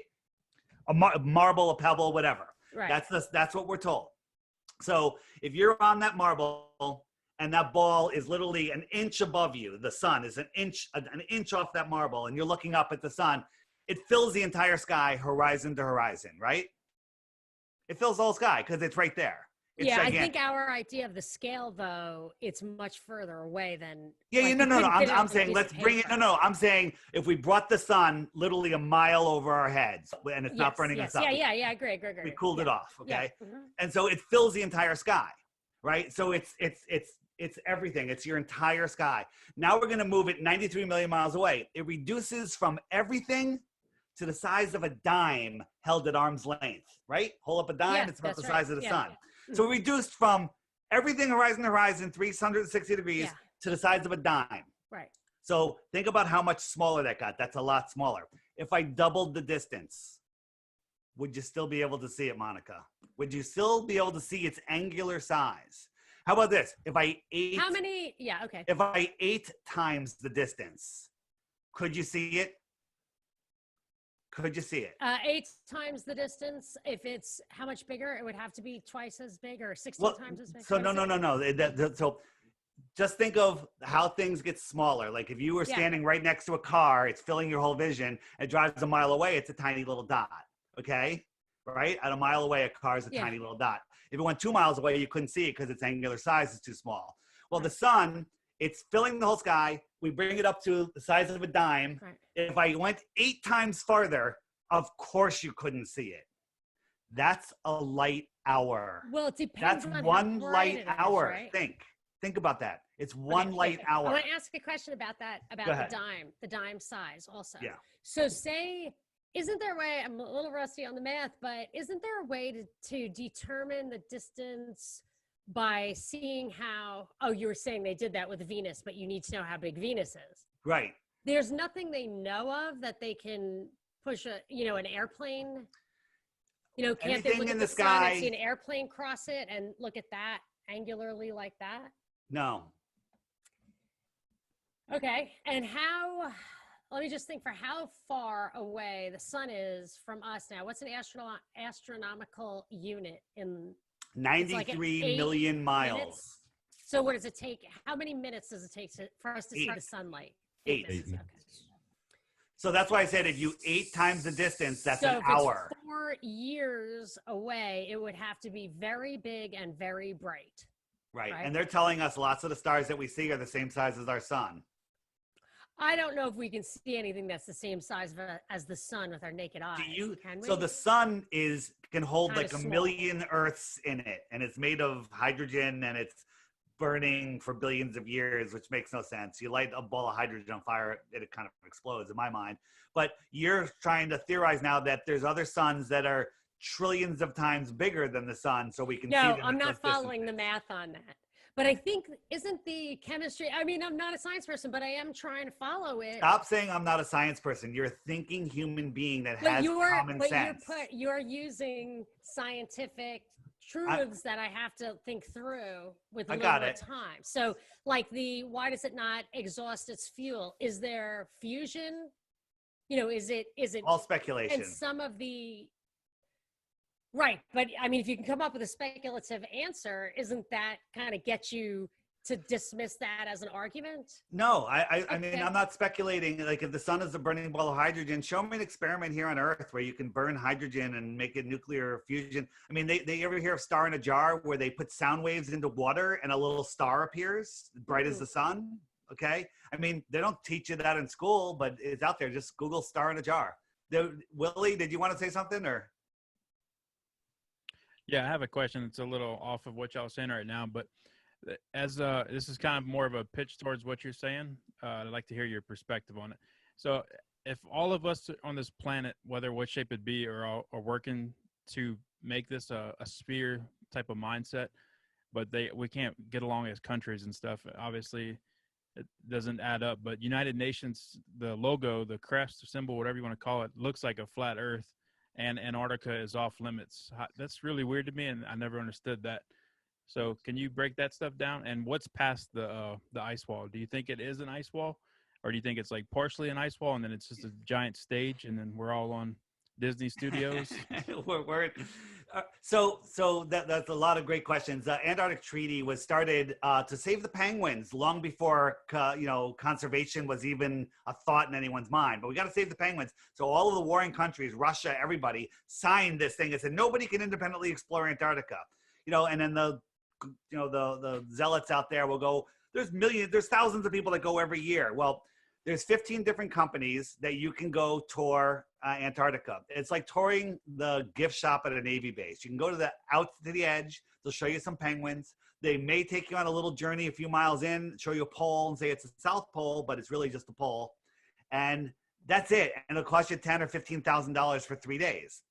A marble, a pebble, whatever. Right. That's what we're told. So if you're on that marble and that ball is literally an inch above you, the sun is an inch off that marble, and you're looking up at the sun, it fills the entire sky, horizon to horizon, right? It fills the whole sky because it's right there. It's gigantic. I think our idea of the scale, though, it's much further away than. No. I'm saying let's bring it. No. I'm saying if we brought the sun literally a mile over our heads and it's not burning us up. Yeah. I agree. We cooled it off, okay? Yeah. Mm-hmm. And so it fills the entire sky, right? So it's everything. It's your entire sky. Now we're going to move it 93 million miles away. It reduces from everything to the size of a dime held at arm's length, right? Hold up a dime, it's about the size of the sun. Yeah. So we reduced from everything horizon to horizon, 360 degrees to the size of a dime. Right. So think about how much smaller that got. That's a lot smaller. If I doubled the distance, would you still be able to see it, Monica? Would you still be able to see its angular size? How about this? If I ate... How many? Yeah, okay. If I 8 times the distance, could you see it? Could you see it? 8 times the distance. If it's how much bigger, it would have to be twice as big or 16 times as big. So no. So just think of how things get smaller. Like if you were standing right next to a car, it's filling your whole vision. It drives a mile away, it's a tiny little dot. Okay, right? At a mile away, a car is a tiny little dot. If it went 2 miles away, you couldn't see it because its angular size is too small. Well, the sun, it's filling the whole sky. We bring it up to the size of a dime. Right. If I went 8 times farther, of course you couldn't see it. That's a light hour. Well, it depends. That's on 1 how light bright it is, hour. right? Think about that. It's 1 light hour. I want to ask a question about that, about the dime size also. Yeah. So isn't there a way, I'm a little rusty on the math, but isn't there a way to determine the distance by seeing how, you were saying they did that with Venus, but you need to know how big Venus is. Right. There's nothing they know of that they can push an airplane, can't Anything they look in at the sun sky, and see an airplane cross it and look at that angularly like that? No. Okay. And let me just think for how far away the sun is from us now. What's an astronomical unit in 93 million miles. minutes? So what does it take? How many minutes does it take for us to see the sunlight? 8 minutes. minutes. Okay. So that's why I said if you 8 times the distance, that's an if hour. It's 4 years away, it would have to be very big and very bright. Right. And they're telling us lots of the stars that we see are the same size as our sun. I don't know if we can see anything that's the same size as the sun with our naked eye. Can we? So the sun can hold Kinda like a small. million Earths in it, and it's made of hydrogen, and it's burning for billions of years, which makes no sense. You light a ball of hydrogen on fire, it kind of explodes in my mind. But you're trying to theorize now that there's other suns that are trillions of times bigger than the sun, so we can see them. No, I'm not following the math on that. But I think, isn't the chemistry, I'm not a science person, but I am trying to follow it. Stop saying I'm not a science person. You're a thinking human being that has common sense. You're using scientific truths that I have to think through with a little more time. So why does it not exhaust its fuel? Is there fusion? Is it all speculation? And some of the, right. But if you can come up with a speculative answer, isn't that kind of get you to dismiss that as an argument? No, I mean, I'm not speculating. Like if the sun is a burning ball of hydrogen, show me an experiment here on Earth where you can burn hydrogen and make it nuclear fusion. I mean, they ever hear of star in a jar where they put sound waves into water and a little star appears bright as the sun? Okay. I mean, they don't teach you that in school, but it's out there. Just Google star in a jar. Willie, did you want to say something or? Yeah, I have a question. It's a little off of what y'all saying right now, but as this is kind of more of a pitch towards what you're saying. I'd like to hear your perspective on it. So, if all of us on this planet, whether what shape it be, are working to make this a sphere type of mindset, but we can't get along as countries and stuff. Obviously, it doesn't add up. But United Nations, the logo, the crest, the symbol, whatever you want to call it, looks like a flat Earth, and Antarctica is off limits. That's really weird to me, and I never understood that. So, can you break that stuff down? And what's past the ice wall? Do you think it is an ice wall, or do you think it's like partially an ice wall, and then it's just a giant stage, and then we're all on Disney Studios? So that's a lot of great questions. The Antarctic Treaty was started to save the penguins long before conservation was even a thought in anyone's mind. But we got to save the penguins. So all of the warring countries, Russia, everybody signed this thing and said nobody can independently explore Antarctica. And then the zealots out there will go. There's thousands of people that go every year. Well, there's 15 different companies that you can go tour Antarctica. It's like touring the gift shop at a Navy base. You can go out to the edge. They'll show you some penguins. They may take you on a little journey a few miles in, show you a pole and say it's the South Pole, but it's really just a pole. And that's it. And it'll cost you $10,000 or $15,000 for 3 days.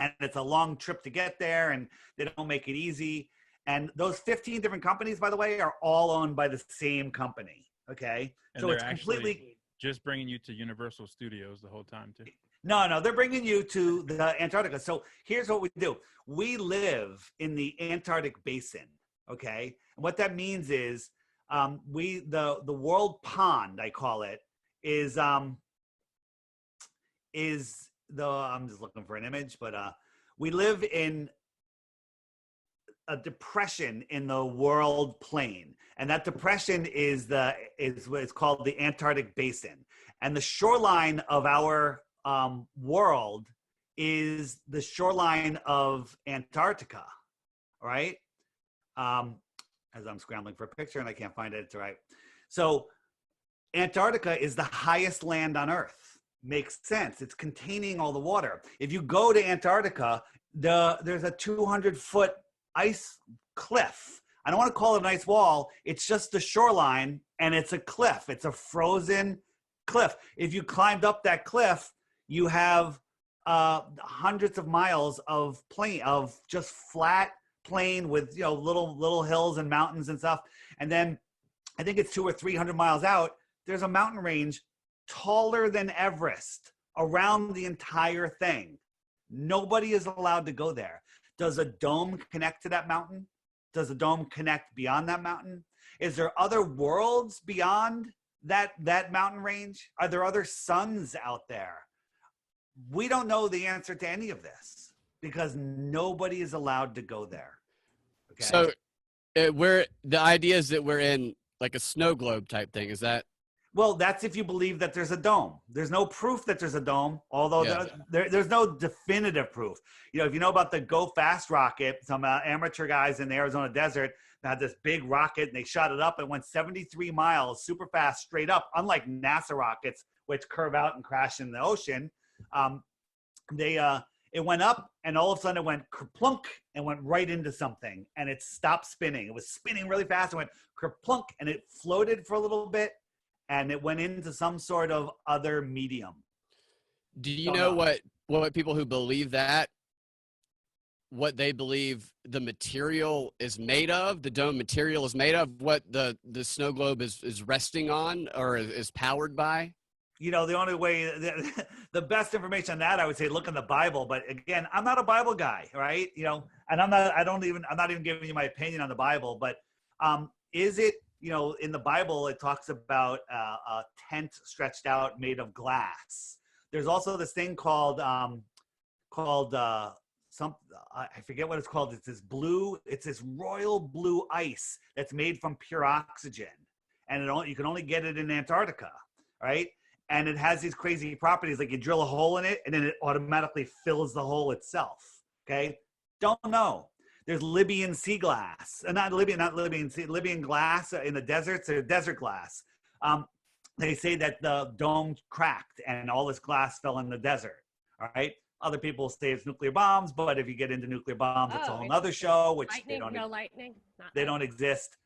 And it's a long trip to get there, and they don't make it easy. And those 15 different companies, by the way, are all owned by the same company. Okay. And so it's completely just bringing you to Universal Studios the whole time too. No, they're bringing you to the Antarctica. So here's what we do. We live in the Antarctic basin. Okay. And what that means is the world pond, I call it, is I'm just looking for an image, but we live in a depression in the world plane, and that depression is what it's called the Antarctic basin, and the shoreline of our world is the shoreline of Antarctica, right? As I'm scrambling for a picture and I can't find it, it's all right. So Antarctica is the highest land on Earth. Makes sense. It's containing all the water. If you go to Antarctica, there's a 200-foot ice cliff. I don't want to call it an ice wall. It's just the shoreline, and it's a cliff. It's a frozen cliff. If you climbed up that cliff, you have hundreds of miles of just flat plain with little hills and mountains and stuff. And then I think it's 200 or 300 miles out. There's a mountain range taller than Everest around the entire thing. Nobody is allowed to go there. Does a dome connect to that mountain? Does a dome connect beyond that mountain? Is there other worlds beyond that mountain range? Are there other suns out there? We don't know the answer to any of this because nobody is allowed to go there. Okay? So the idea is that we're in like a snow globe type thing. Is that? Well, that's if you believe that there's a dome. There's no proof that there's a dome, although there's no definitive proof. If you know about the Go Fast rocket, some amateur guys in the Arizona desert had this big rocket, and they shot it up and went 73 miles super fast straight up, unlike NASA rockets, which curve out and crash in the ocean. It went up, and all of a sudden it went kerplunk and went right into something, and it stopped spinning. It was spinning really fast and went kerplunk, and it floated for a little bit, and it went into some sort of other medium. Do you know what people who believe that, what they believe the material is made of, the dome material is made of, what the snow globe is resting on or is powered by? The only way, the best information on that, I would say, look in the Bible. But again, I'm not a Bible guy, right? And I'm not even giving you my opinion on the Bible. But is it, in the Bible, it talks about a tent stretched out made of glass. There's also this thing called I forget what it's called. It's this royal blue ice that's made from pure oxygen, and you can only get it in Antarctica, right? And it has these crazy properties, like you drill a hole in it and then it automatically fills the hole itself. Okay. Don't know. There's Libyan sea glass, Libyan glass in the deserts, or desert glass. They say that the dome cracked and all this glass fell in the desert. All right. Other people say it's nuclear bombs, but if you get into nuclear bombs, it's a whole other show, which lightning, they don't, no lightning. Not they lightning. don't exist.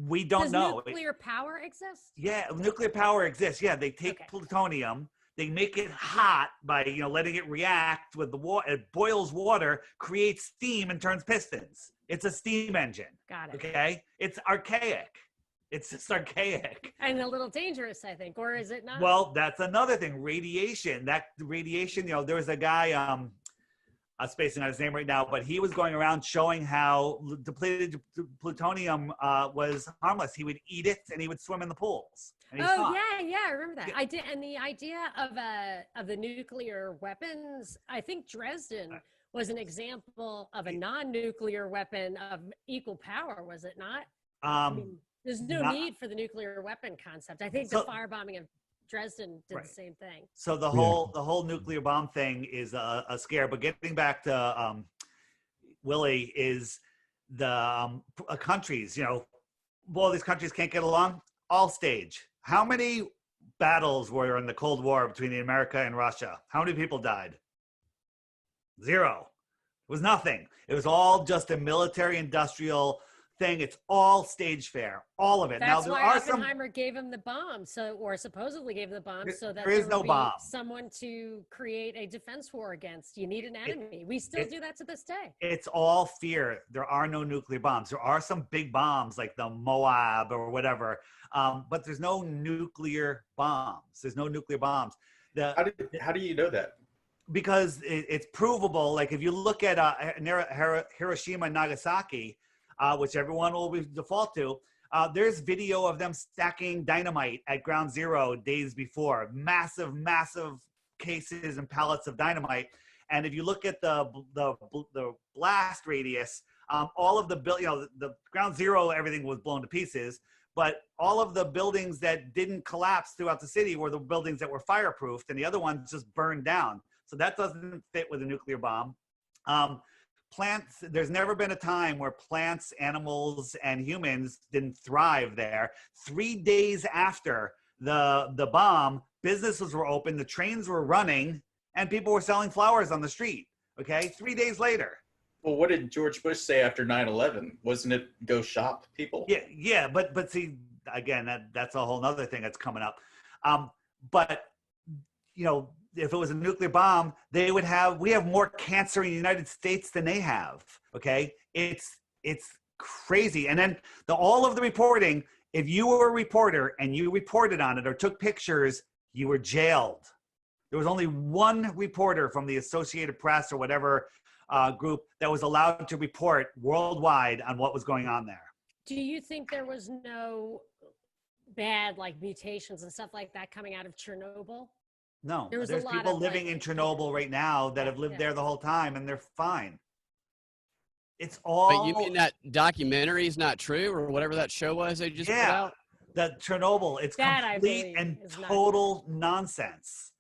We don't Does know. nuclear power exist? Yeah, nuclear power exists. Yeah, they take Okay. plutonium, they make it hot by letting it react with the water. It boils water, creates steam, and turns pistons. It's a steam engine. Got it. Okay, it's archaic. It's just archaic. And a little dangerous, I think, or is it not? Well, that's another thing. Radiation. That radiation. There was a guy. I'm spacing on his name right now, but he was going around showing how depleted plutonium was harmless. He would eat it and he would swim in the pools. And he's fine. yeah, I remember that. I did, and the idea of the nuclear weapons, I think Dresden was an example of a non-nuclear weapon of equal power, was it not? I mean, there's no need for the nuclear weapon concept. I think the firebombing of Dresden did the same thing. So the whole nuclear bomb thing is a scare. But getting back to Willie, is the countries, all these countries can't get along, all stage. How many battles were in the Cold War between America and Russia? How many people died? 0. It was nothing. It was all just a military industrial thing. It's all stage fair, all of it. That's now why there are Oppenheimer gave him the bomb, or supposedly gave him the bomb, so that there is no would be bomb. someone to create a defense war against. You need an enemy. We still do that to this day. It's all fear. There are no nuclear bombs. There are some big bombs like the Moab or whatever, but there's no nuclear bombs. There's no nuclear bombs. How do you know that? Because it's provable. Like if you look at Hiroshima and Nagasaki, which everyone will default to, there's video of them stacking dynamite at ground zero days before. Massive, massive cases and pallets of dynamite. And if you look at the blast radius, all of the the ground zero, everything was blown to pieces. But all of the buildings that didn't collapse throughout the city were the buildings that were fireproofed, and the other ones just burned down. So that doesn't fit with a nuclear bomb. Plants, there's never been a time where plants, animals, and humans didn't thrive there. 3 days after the bomb, businesses were open, the trains were running, and people were selling flowers on the street. Okay, 3 days later. Well, what did George Bush say after 9/11? Wasn't it go shop people? Yeah, but see, again, that's a whole nother thing that's coming up. But if it was a nuclear bomb, we have more cancer in the United States than they have. Okay, it's crazy. And then all of the reporting, if you were a reporter and you reported on it or took pictures, you were jailed. There was only one reporter from the Associated Press or whatever group that was allowed to report worldwide on what was going on there. Do you think there was no bad mutations and stuff like that coming out of Chernobyl? No, there's people living in Chernobyl right now that have lived there the whole time and they're fine. It's all. But you mean that documentary is not true, or whatever that show was they just put out? The Chernobyl, it's that complete and total nonsense.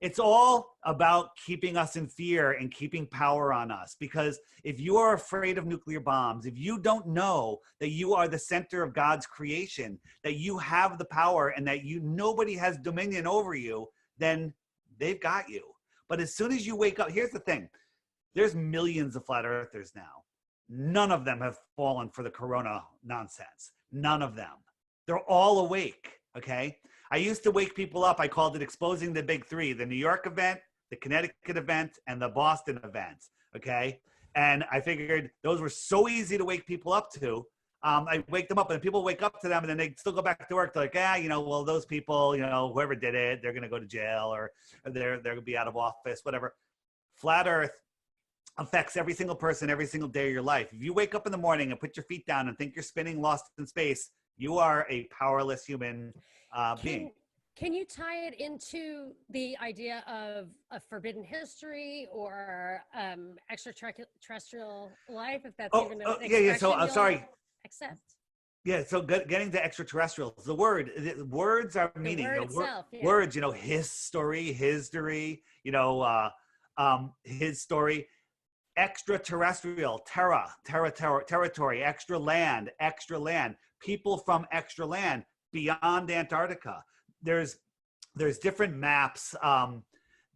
It's all about keeping us in fear and keeping power on us. Because if you are afraid of nuclear bombs, if you don't know that you are the center of God's creation, that you have the power and that nobody has dominion over you, then they've got you. But as soon as you wake up, here's the thing. There's millions of flat earthers now. None of them have fallen for the corona nonsense. None of them. They're all awake, okay? I used to wake people up. I called it exposing the big three: the New York event, the Connecticut event, and the Boston event, okay? And I figured those were so easy to wake people up to. I wake them up, and people wake up to them, and then they still go back to work. They're like, well, those people, whoever did it, they're going to go to jail, or they're going to be out of office, whatever. Flat Earth affects every single person every single day of your life. If you wake up in the morning and put your feet down and think you're spinning lost in space, you are a powerless human being. Can you tie it into the idea of a forbidden history or extraterrestrial life, if that's even an expression sorry. Accept? Yeah, so getting to extraterrestrials, words are meaning. The word itself, Words, his story, his story. Extraterrestrial, territory, extra land, people from extra land, beyond Antarctica. There's different maps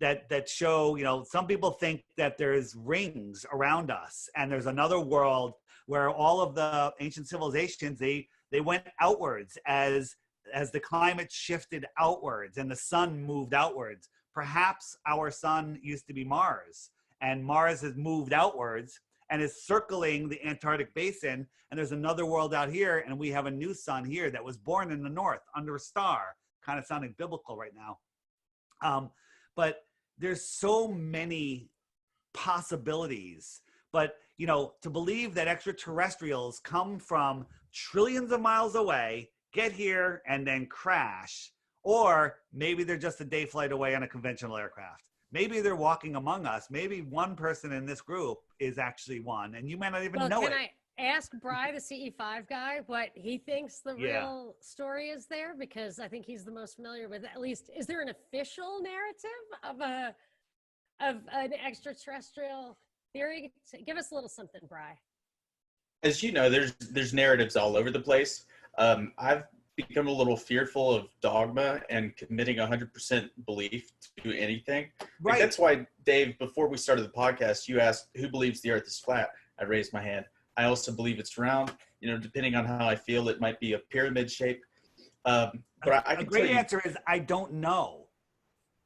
that show, some people think that there's rings around us, and there's another world where all of the ancient civilizations, they went outwards as the climate shifted outwards and the sun moved outwards. Perhaps our sun used to be Mars, and Mars has moved outwards and is circling the Antarctic basin, and there's another world out here, and we have a new sun here that was born in the north under a star. Kind of sounding biblical right now. But there's so many possibilities. But, to believe that extraterrestrials come from trillions of miles away, get here, and then crash, or maybe they're just a day flight away on a conventional aircraft. Maybe they're walking among us. Maybe one person in this group is actually one, and you might not even know it. Can I ask Bry, the CE5 guy, what he thinks the real story is there? Because I think he's the most familiar with, at least, is there an official narrative of an extraterrestrial theory? Give us a little something, Bry. As you know, there's narratives all over the place. I've become a little fearful of dogma and committing 100% belief to anything. Right. That's why, Dave, before we started the podcast, you asked who believes the earth is flat. I raised my hand. I also believe it's round. Depending on how I feel, it might be a pyramid shape. But I can great tell you, answer is I don't know.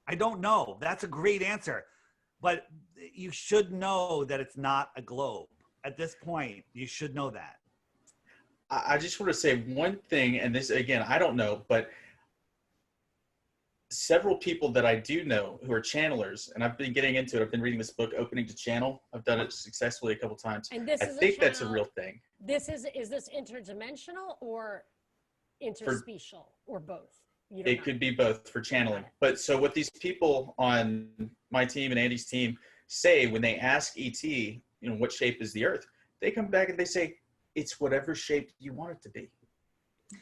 I don't know. That's a great answer. But you should know that it's not a globe. At this point, you should know that. I just want to say one thing, and this, again, I don't know, but several people that I do know who are channelers, and I've been getting into it. I've been reading this book, Opening to Channel. I've done it successfully a couple times. And this I is think a that's a channel, real thing. Is this interdimensional or interspecial or both? It could be both for channeling. But so what these people on my team and Andy's team say when they ask ET, what shape is the earth? They come back and they say, it's whatever shape you want it to be.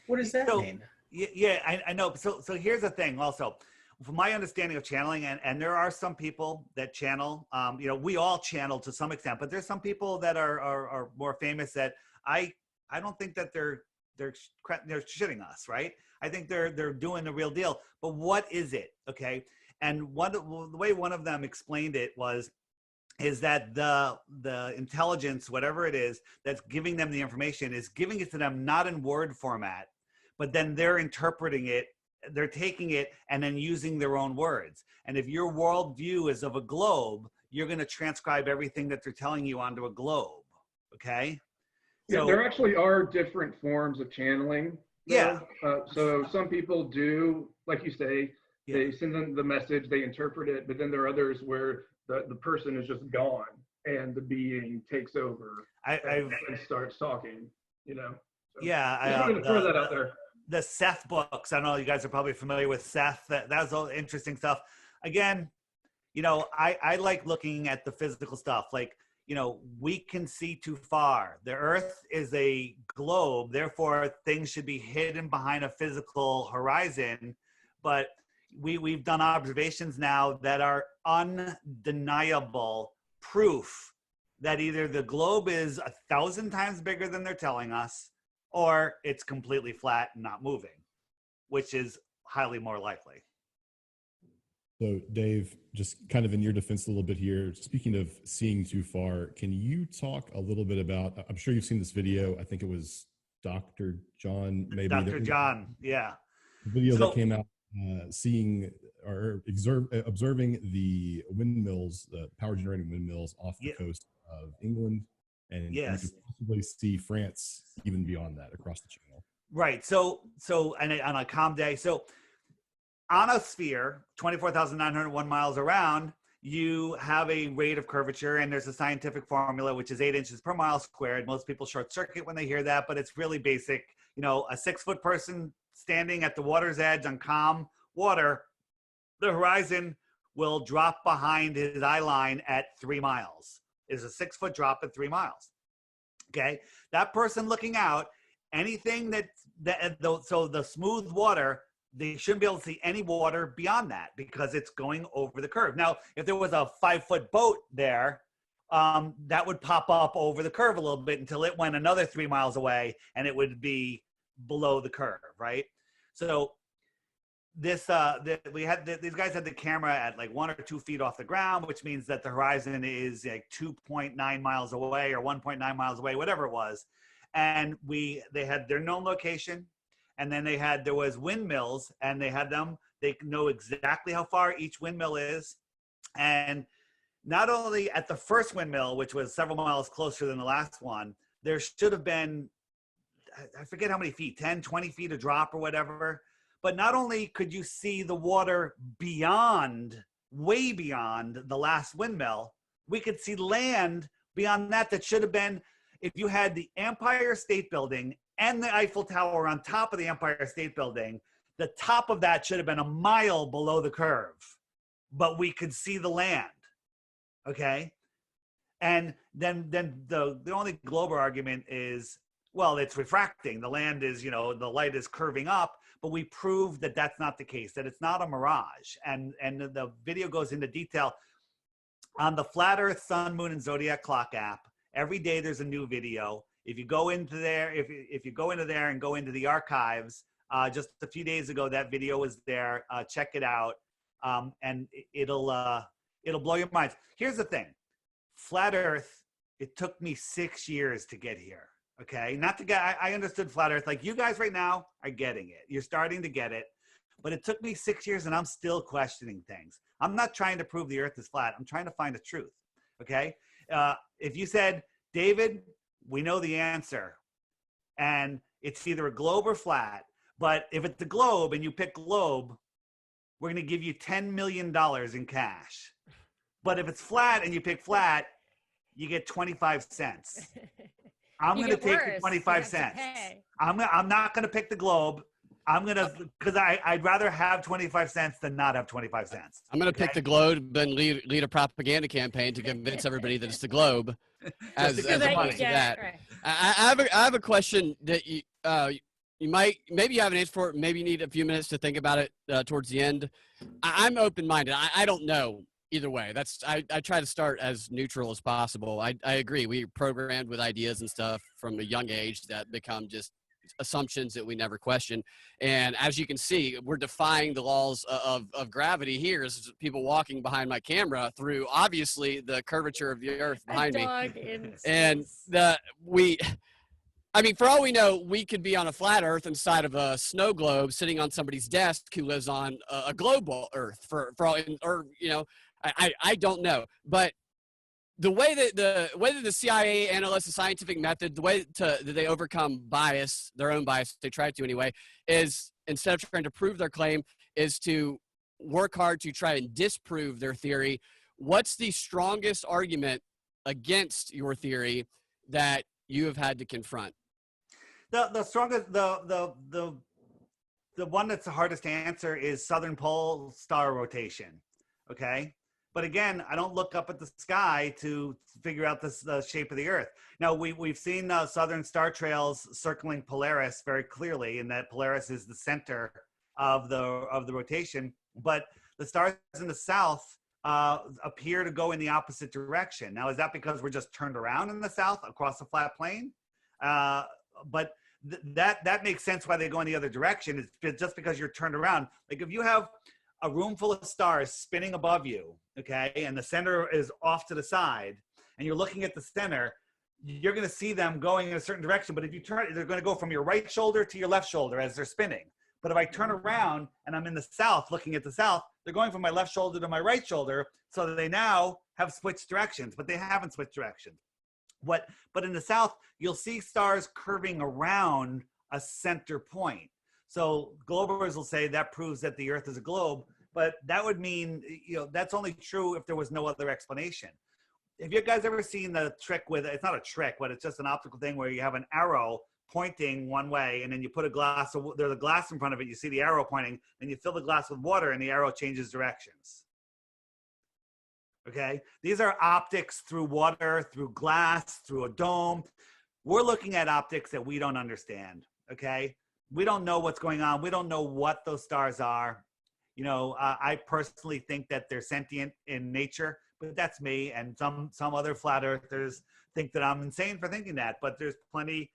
What does that mean? Yeah, I know. So here's the thing also. From my understanding of channeling, and there are some people that channel, we all channel to some extent, but there's some people that are more famous that I don't think that they're shitting us, right? I think they're doing the real deal. But what is it? Okay. And the way one of them explained it is that the intelligence, whatever it is, that's giving them the information is giving it to them, not in word format, but then they're interpreting it, they're taking it and then using their own words. And if your worldview is of a globe, you're going to transcribe everything that they're telling you onto a globe. Okay. Yeah, there actually are different forms of channeling. Yeah. So some people do, like you say, they send them the message, they interpret it, but then there are others where the person is just gone and the being takes over and starts talking, So, I'm going to throw that out there. The Seth books, I know you guys are probably familiar with Seth. That's all interesting stuff. Again, I like looking at the physical stuff. Like, we can see too far. The earth is a globe, therefore things should be hidden behind a physical horizon. But we've done observations now that are undeniable proof that either the globe is 1,000 times bigger than they're telling us, or it's completely flat and not moving, which is highly more likely. So Dave, just kind of in your defense a little bit here, speaking of seeing too far, can you talk a little bit about, I'm sure you've seen this video, I think it was Dr. John, maybe. Dr. John, yeah. Video that came out seeing or observing the windmills, the power generating windmills off the coast of England. And you could possibly see France even beyond that across the channel. Right. So and on a calm day. So on a sphere, 24,901 miles around, you have a rate of curvature, and there's a scientific formula, which is 8 inches per mile squared. Most people short circuit when they hear that, but it's really basic. A 6-foot person standing at the water's edge on calm water, the horizon will drop behind his eye line at 3 miles. Is a 6-foot drop at 3 miles. Okay. That person looking out, anything so the smooth water, they shouldn't be able to see any water beyond that because it's going over the curve. Now, if there was a 5-foot boat there, that would pop up over the curve a little bit until it went another 3 miles away and it would be below the curve, right? So these guys had the camera at like 1 or 2 feet off the ground, which means that the horizon is like 2.9 miles away or 1.9 miles away, whatever it was. And they had their known location, and then there was windmills, and they know exactly how far each windmill is. And not only at the first windmill, which was several miles closer than the last one, there should have been, I forget how many feet, 10, 20 feet of drop or whatever. But not only could you see the water way beyond the last windmill, we could see land beyond that should have been, if you had the Empire State Building and the Eiffel Tower on top of the Empire State Building, the top of that should have been a mile below the curve, but we could see the land, okay? And then the only Glober argument is, well, it's refracting. The land is, the light is curving up, but we proved that that's not the case, that it's not a mirage. And the video goes into detail on the Flat Earth Sun, Moon, and Zodiac Clock app. Every day there's a new video. If you go into there, if you go into there and go into the archives, just a few days ago, that video was there. Check it out, and it'll blow your minds. Here's the thing: Flat Earth. It took me 6 years to get here. Okay, not to get. I understood Flat Earth. Like you guys right now are getting it. You're starting to get it, but it took me 6 years, and I'm still questioning things. I'm not trying to prove the Earth is flat. I'm trying to find the truth. Okay. If you said, David, we know the answer, and it's either a globe or flat, but if it's a globe and you pick globe, we're going to give you $10 million in cash. But if it's flat and you pick flat, you get 25 cents. I'm going to take the 25 cents. I'm not going to pick the globe. Because I'd rather have 25 cents than not have 25 cents. I'm going to pick the globe and lead a propaganda campaign to convince everybody that it's the globe. as money to that. Right. I have a question that you maybe you have an answer for it. Maybe you need a few minutes to think about it towards the end. I'm open-minded. I don't know either way. I try to start as neutral as possible. I agree. We're programmed with ideas and stuff from a young age that become just assumptions that we never question. And as you can see, we're defying the laws of gravity here as people walking behind my camera through obviously the curvature of the earth behind me. And for all we know, we could be on a flat earth inside of a snow globe sitting on somebody's desk who lives on a global earth for all, or, I don't know. But the way that the CIA analysts the scientific method, the way that they overcome bias, their own bias, they try to anyway, is instead of trying to prove their claim, is to work hard to try and disprove their theory. What's the strongest argument against your theory that you have had to confront? The strongest, the one that's the hardest to answer is southern pole star rotation. Okay. But again, I don't look up at the sky to figure out the shape of the Earth. Now, we've seen southern star trails circling Polaris very clearly, and that Polaris is the center of the rotation. But the stars in the south appear to go in the opposite direction. Now, is that because we're just turned around in the south across a flat plane? But that makes sense why they go in the other direction. It's just because you're turned around. Like if you have a room full of stars spinning above you, okay, and the center is off to the side, and you're looking at the center, you're going to see them going in a certain direction. But if you turn, they're going to go from your right shoulder to your left shoulder as they're spinning. But if I turn around and I'm in the south, looking at the south, they're going from my left shoulder to my right shoulder, so that they now have switched directions, but they haven't switched directions. But in the south, you'll see stars curving around a center point. So globers will say that proves that the Earth is a globe, but that would mean, that's only true if there was no other explanation. Have you guys ever seen the trick with, it's not a trick, but it's just an optical thing where you have an arrow pointing one way, and then you put there's a glass in front of it, you see the arrow pointing, and you fill the glass with water and the arrow changes directions. Okay, these are optics through water, through glass, through a dome. We're looking at optics that we don't understand, okay? We don't know what's going on. We don't know what those stars are. I personally think that they're sentient in nature, but that's me. And some other flat earthers think that I'm insane for thinking that, but there's plenty.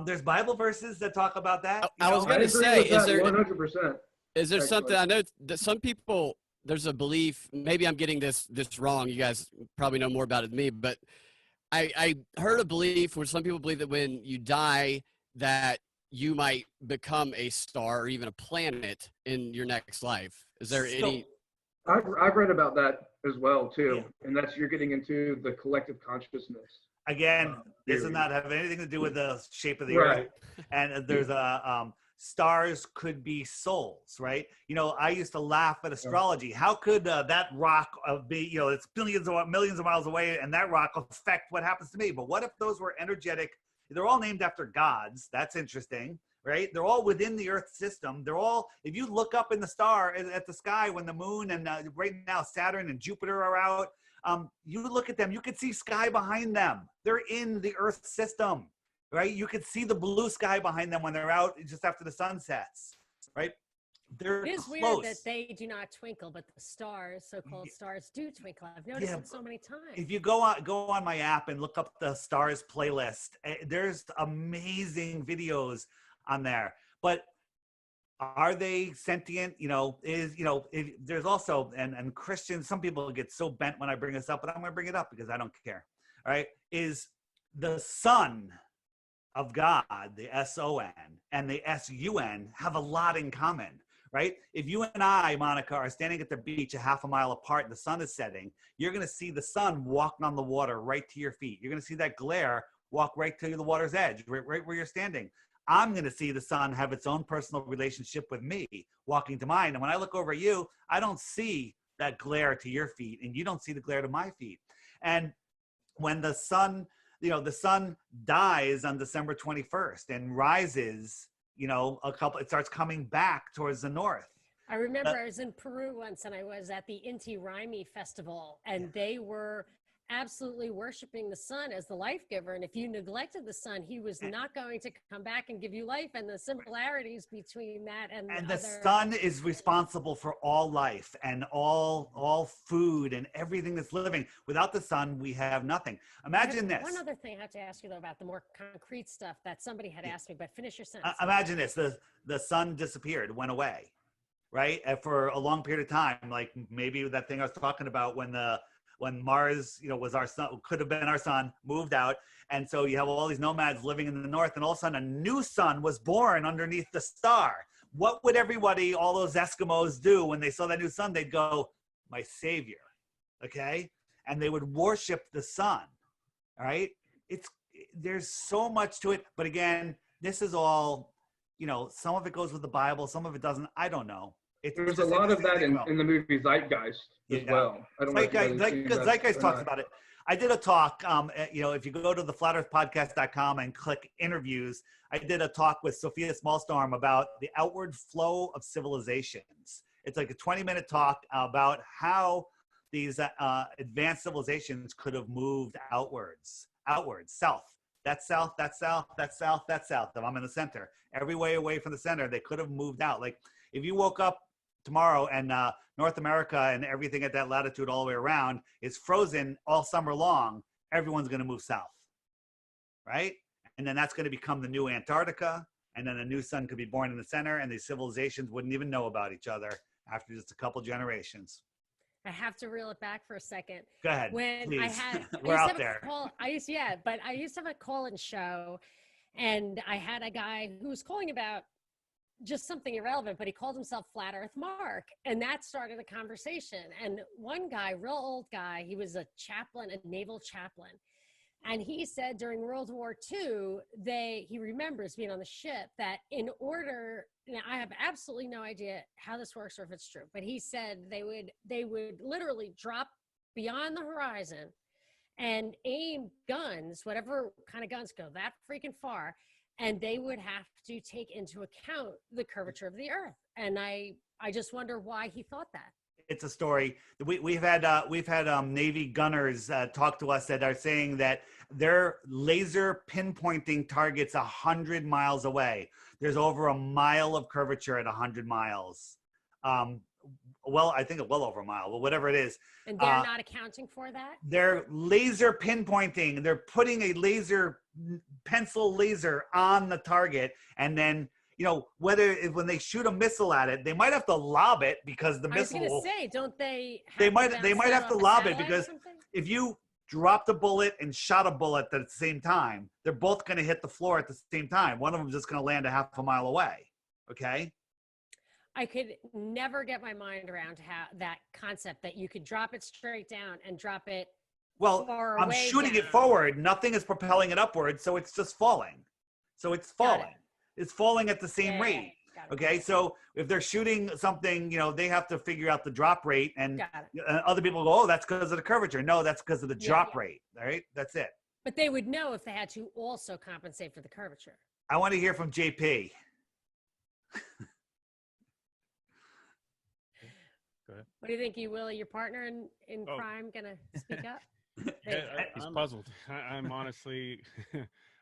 There's Bible verses that talk about that. I was going to say, is there 100%? Is there Excellent. something, I know that some people, there's a belief, maybe I'm getting this wrong. You guys probably know more about it than me, but I heard a belief where some people believe that when you die, that you might become a star or even a planet in your next life. Is there any? I've read about that as well too, Yeah. and that's you're getting into the collective consciousness. Again, this does theory. not have anything to do with the shape of the Right. earth. And there's stars could be souls, right? You know, I used to laugh at astrology. How could that rock be, you know, it's millions of miles away, and that rock affect what happens to me? But what if those were energetic? They're all named after gods. That's interesting, right? They're all within the Earth system. They're all, if you look up in the star at the sky when the moon and right now Saturn and Jupiter are out, you look at them, you could see sky behind them. They're in the Earth system, right? You could see the blue sky behind them when they're out just after the sun sets, right? They're It is close. weird that they do not twinkle, but the stars, so-called stars, do twinkle. I've noticed it so many times. If you go on my app and look up the stars playlist, there's amazing videos on there. But are they sentient? You know, there's also, and Christians, some people get so bent when I bring this up, but I'm going to bring it up because I don't care. All right. Is the Son of God, the S-O-N, and the S-U-N have a lot in common, right? If you and I, Monica, are standing at the beach a half a mile apart and the sun is setting, you're going to see the sun walking on the water right to your feet. You're going to see that glare walk right to the water's edge, right where you're standing. I'm going to see the sun have its own personal relationship with me walking to mine. And when I look over at you, I don't see that glare to your feet, and you don't see the glare to my feet. And when the sun, you know, the sun dies on December 21st and rises, you know, it starts coming back towards the north. I remember I was in Peru once, and I was at the Inti Raymi festival, and they were absolutely worshiping the sun as the life giver. And if you neglected the sun, he was not going to come back and give you life. And the similarities between that and the sun is responsible for all life and all food and everything that's living. Without the sun, we have nothing. Imagine this. One other thing I have to ask you though about the more concrete stuff that somebody had asked me, but finish your sentence. Imagine this: the sun disappeared, went away, right? And for a long period of time, like maybe that thing I was talking about when Mars, you know, was our sun, could have been our sun, moved out. And so you have all these nomads living in the north, and all of a sudden a new sun was born underneath the star. What would everybody, all those Eskimos do when they saw that new sun? They'd go, my savior, okay? And they would worship the sun, all right? There's so much to it. But again, this is all, you know, some of it goes with the Bible, some of it doesn't. I don't know. There's a lot of that in the movie Zeitgeist as well. I don't know Zeitgeist talks about it. I did a talk, you know, if you go to the flatearthpodcast.com and click interviews, I did a talk with Sophia Smallstorm about the outward flow of civilizations. It's like a 20-minute talk about how these advanced civilizations could have moved outwards, south. That's south, that's south, that's south, that's south. If I'm in the center, every way away from the center, they could have moved out. Like if you woke up tomorrow and North America and everything at that latitude all the way around is frozen all summer long, everyone's going to move south, right? And then that's going to become the new Antarctica, and then a new sun could be born in the center, and these civilizations wouldn't even know about each other after just a couple generations. I have to reel it back for a second. Go ahead, when please. I had, We're out there. I used to have a call-in show, and I had a guy who was calling about just something irrelevant, but he called himself Flat Earth Mark, and that started a conversation. And one guy, real old guy, he was a chaplain, a naval chaplain, and he said during World War II, he remembers being on the ship that in order, now I have absolutely no idea how this works or if it's true, but he said they would literally drop beyond the horizon and aim guns, whatever kind of guns go that freaking far, and they would have to take into account the curvature of the earth. And I just wonder why he thought that. It's a story. We've had Navy gunners talk to us that are saying that they're laser pinpointing targets 100 miles away. There's over a mile of curvature at 100 miles. Well, I think well over a mile, but whatever it is. And they're not accounting for that? They're laser pinpointing. They're putting a pencil laser on the target. And then, when they shoot a missile at it, they might have to lob it because the missile. I was going to say, don't they? They might have to lob it because if you dropped a bullet and shot a bullet at the same time, they're both going to hit the floor at the same time. One of them is just going to land a half a mile away. Okay. I could never get my mind around how that concept that you could drop it straight down and drop it. Well, I'm shooting it forward. Nothing is propelling it upward, so it's just falling. So it's falling. It's falling at the same rate. Okay, so if they're shooting something, they have to figure out the drop rate, and other people go, "Oh, that's because of the curvature." No, that's because of the drop rate. All right, that's it. But they would know if they had to also compensate for the curvature. I want to hear from JP. Go ahead. What do you think, Willie, your partner in crime, gonna speak up? He's puzzled. I'm honestly,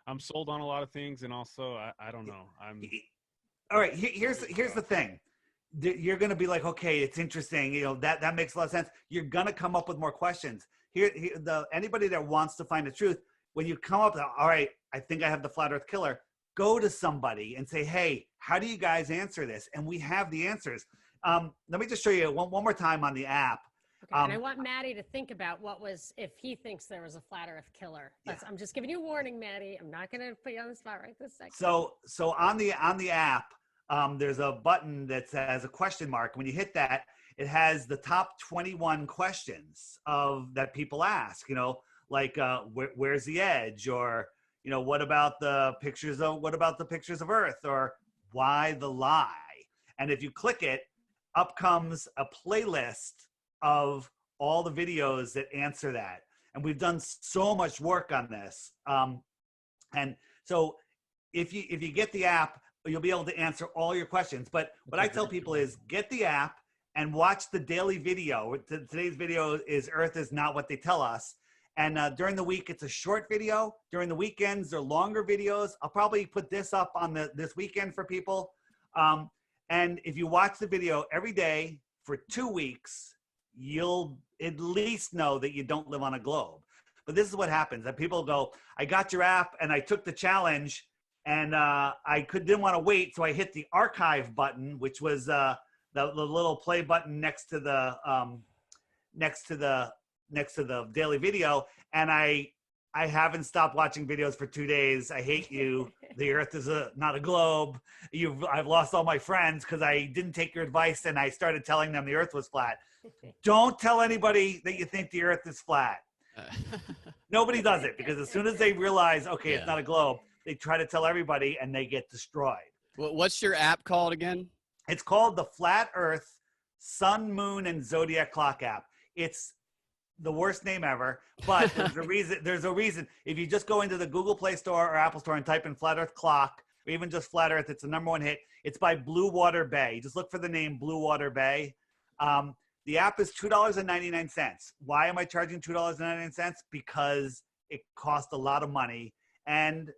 I'm sold on a lot of things, and also I don't know. All right. Here's the thing. You're gonna be like, okay, it's interesting. That makes a lot of sense. You're gonna come up with more questions. Anybody that wants to find the truth, when you come up, all right, I think I have the flat Earth killer. Go to somebody and say, hey, how do you guys answer this? And we have the answers. Let me just show you one more time on the app. Okay, and I want Maddie to think about if he thinks there was a flat Earth killer. I'm just giving you a warning, Maddie. I'm not going to put you on the spot right this second. So on the app, there's a button that says a question mark. When you hit that, it has the top 21 questions that people ask. Like where's the edge, or what about the pictures of Earth, or why the lie? And if you click it, up comes a playlist of all the videos that answer that. And we've done so much work on this. And so if you get the app, you'll be able to answer all your questions. But what I tell people is get the app and watch the daily video. Today's video is Earth is Not What They Tell Us. And during the week, it's a short video. During the weekends, they're longer videos. I'll probably put this up on this weekend for people. And if you watch the video every day for 2 weeks, you'll at least know that you don't live on a globe. But this is what happens. That people go, I got your app and I took the challenge, and didn't want to wait, so I hit the archive button, which was the little play button next to the daily video, and I haven't stopped watching videos for 2 days. I hate you. The Earth is not a globe. I've lost all my friends because I didn't take your advice and I started telling them the Earth was flat. Don't tell anybody that you think the Earth is flat. Nobody does it, because as soon as they realize, okay, it's not a globe, they try to tell everybody and they get destroyed. What's your app called again? It's called the Flat Earth Sun, Moon, and Zodiac Clock app. It's the worst name ever, but there's a reason. If you just go into the Google Play Store or Apple Store and type in Flat Earth Clock, or even just Flat Earth, it's the #1 hit. It's by Blue Water Bay. Just look for the name Blue Water Bay. The app is $2.99. Why am I charging $2.99? Because it costs a lot of money, and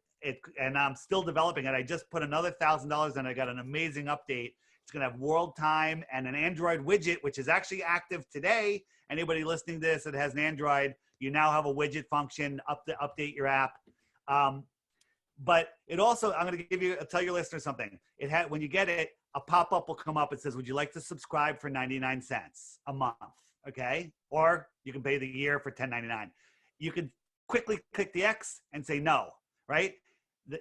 I'm still developing it. I just put another $1,000 in. I got an amazing update. It's going to have world time and an Android widget, which is actually active today. Anybody listening to this that has an Android, you now have a widget function to update your app. But it also, I'm going to tell your listeners something. When you get it, a pop-up will come up. It says, would you like to subscribe for 99 cents a month? Okay. Or you can pay the year for $10.99. You can quickly click the X and say no, right?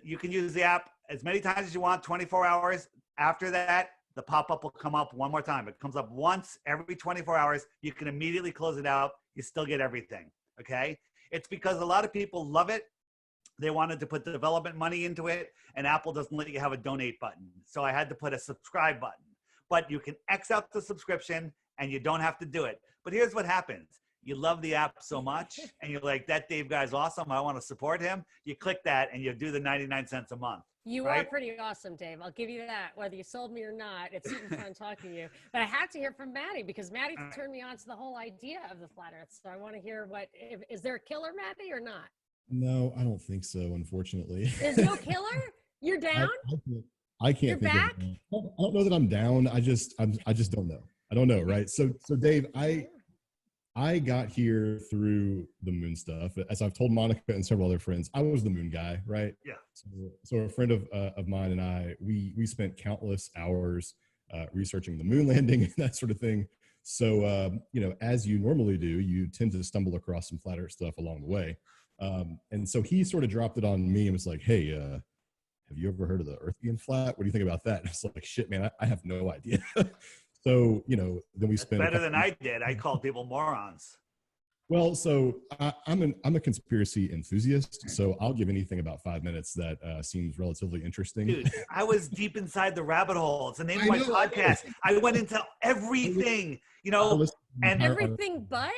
You can use the app as many times as you want, 24 hours. After that, the pop-up will come up one more time. It comes up once every 24 hours. You can immediately close it out. You still get everything, okay? It's because a lot of people love it. They wanted to put the development money into it, and Apple doesn't let you have a donate button. So I had to put a subscribe button. But you can X out the subscription, and you don't have to do it. But here's what happens. You love the app so much, and you're like, that Dave guy's awesome. I want to support him. You click that, and you do the 99 cents a month. You are pretty awesome, Dave. I'll give you that. Whether you sold me or not, it's super fun talking to you. But I have to hear from Maddie, because Maddie turned me on to the whole idea of the flat Earth. So I want to hear is there a killer, Maddie, or not? No, I don't think so, unfortunately. There's no killer? You're down? I can't You're think back? of it. I don't know that I'm down. I just don't know. I don't know, right? So Dave, I got here through the moon stuff. As I've told Monica and several other friends, I was the moon guy, right? Yeah. So a friend of mine and I, we spent countless hours researching the moon landing and that sort of thing. So, as you normally do, you tend to stumble across some flat earth stuff along the way. And so he sort of dropped it on me and was like, hey, have you ever heard of the earth being flat? What do you think about that? And I was like, shit, man, I have no idea. So, then we spent better than I did. I called people morons. Well, so I'm a conspiracy enthusiast, so I'll give anything about 5 minutes that seems relatively interesting. Dude, I was deep inside the rabbit hole. It's the name of my podcast. I went into everything, and Everything but?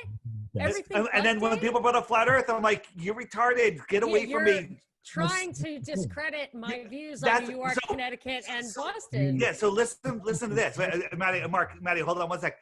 Everything and then when people brought up flat Earth, I'm like, "You're retarded. Get away from me." Trying to discredit my views on New York, Connecticut, and Boston. Yeah. So listen to this, Maddie, hold on one sec.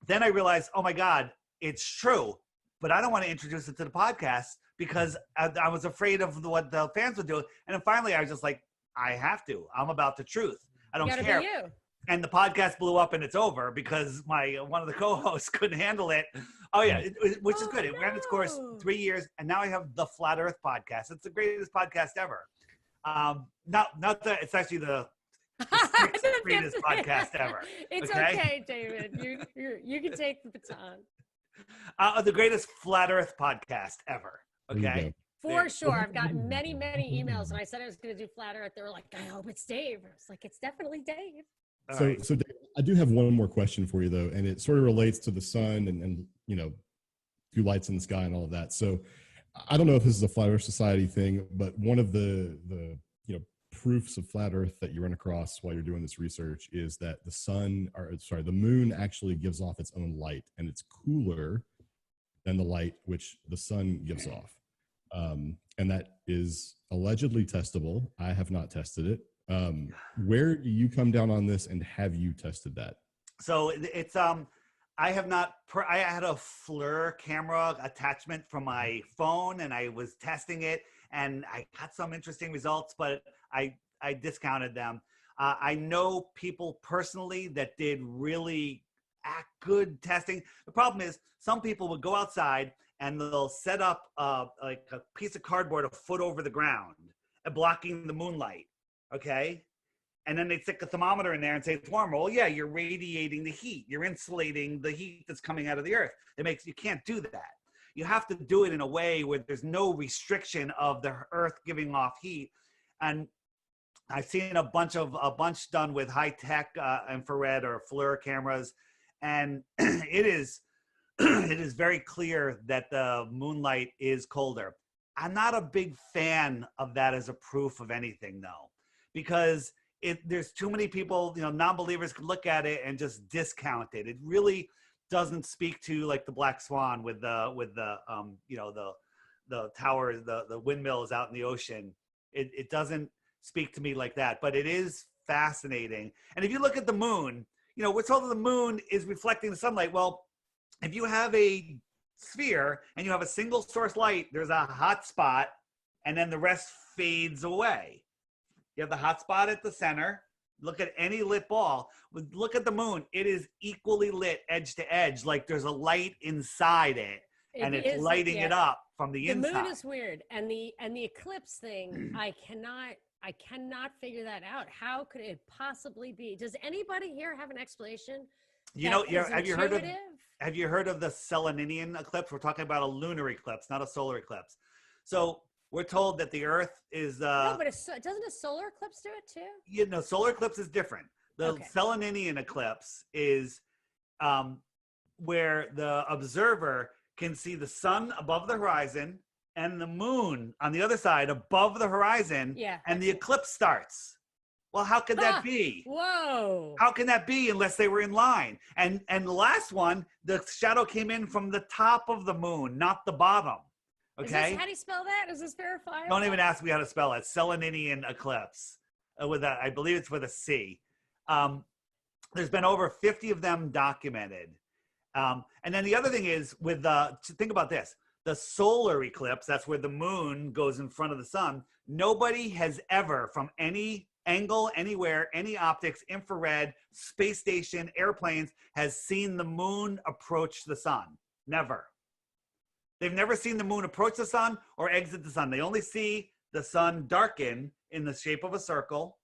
Then I realized, oh my God, it's true, but I don't want to introduce it to the podcast because I was afraid of what the fans would do. And then finally, I was just like, I have to. I'm about the truth. I don't care. Be you. And the podcast blew up and it's over because one of the co-hosts couldn't handle it. Oh yeah, which is good. It ran its course 3 years, and now I have the Flat Earth podcast. It's the greatest podcast ever. Not that it's actually the sixth greatest podcast ever. It's okay, David. You can take the baton. The greatest Flat Earth podcast ever. Okay. For sure. I've gotten many, many emails, and I said I was going to do Flat Earth. They were like, I hope it's Dave. I was like, it's definitely Dave. So Dave, I do have one more question for you though, and it sort of relates to the sun and two lights in the sky and all of that. So I don't know if this is a Flat Earth Society thing, but one of the proofs of flat Earth that you run across while you're doing this research is that the moon actually gives off its own light, and it's cooler than the light which the sun gives off. And that is allegedly testable. I have not tested it. Where do you come down on this, and have you tested that? So it's I have not. I had a FLIR camera attachment from my phone, and I was testing it, and I got some interesting results, but I discounted them. I know people personally that did really good testing. The problem is some people would go outside and they'll set up like a piece of cardboard a foot over the ground, blocking the moonlight. Okay. And then they stick a thermometer in there and say it's warmer. Well, yeah, you're radiating the heat. You're insulating the heat that's coming out of the earth. You can't do that. You have to do it in a way where there's no restriction of the earth giving off heat. And I've seen a bunch done with high tech infrared or FLIR cameras. And it is very clear that the moonlight is colder. I'm not a big fan of that as a proof of anything though, because there's too many people, non-believers could look at it and just discount it. It really doesn't speak to like the black swan with the towers, the windmills out in the ocean. It doesn't speak to me like that, but it is fascinating. And if you look at the moon, we're told that the moon is reflecting the sunlight. Well, if you have a sphere and you have a single source light, there's a hot spot and then the rest fades away. You have the hot spot at the center. Look at any lit ball. Look at the moon. It is equally lit edge to edge, like there's a light inside it, and it's lighting it up from the inside. The moon is weird, and the eclipse thing, I cannot figure that out. How could it possibly be? Does anybody here have an explanation? Have you heard of the Seleninian eclipse? We're talking about a lunar eclipse, not a solar eclipse. So we're told that the Earth is. No, but doesn't a solar eclipse do it too? Solar eclipse is different. The Seleninian eclipse is where the observer can see the sun above the horizon and the moon on the other side above the horizon. Yeah. And the eclipse starts. Well, how could that be? Whoa. How can that be unless they were in line? And the last one, the shadow came in from the top of the moon, not the bottom. Okay. How do you spell that? Is this verifiable? Don't even ask me how to spell it. Seleninian eclipse. I believe it's with a C. There's been over 50 of them documented. And then the other thing is think about this. The solar eclipse, that's where the moon goes in front of the sun. Nobody has ever, from any angle, anywhere, any optics, infrared, space station, airplanes has seen the moon approach the sun. Never. They've never seen the moon approach the sun or exit the sun. They only see the sun darken in the shape of a circle,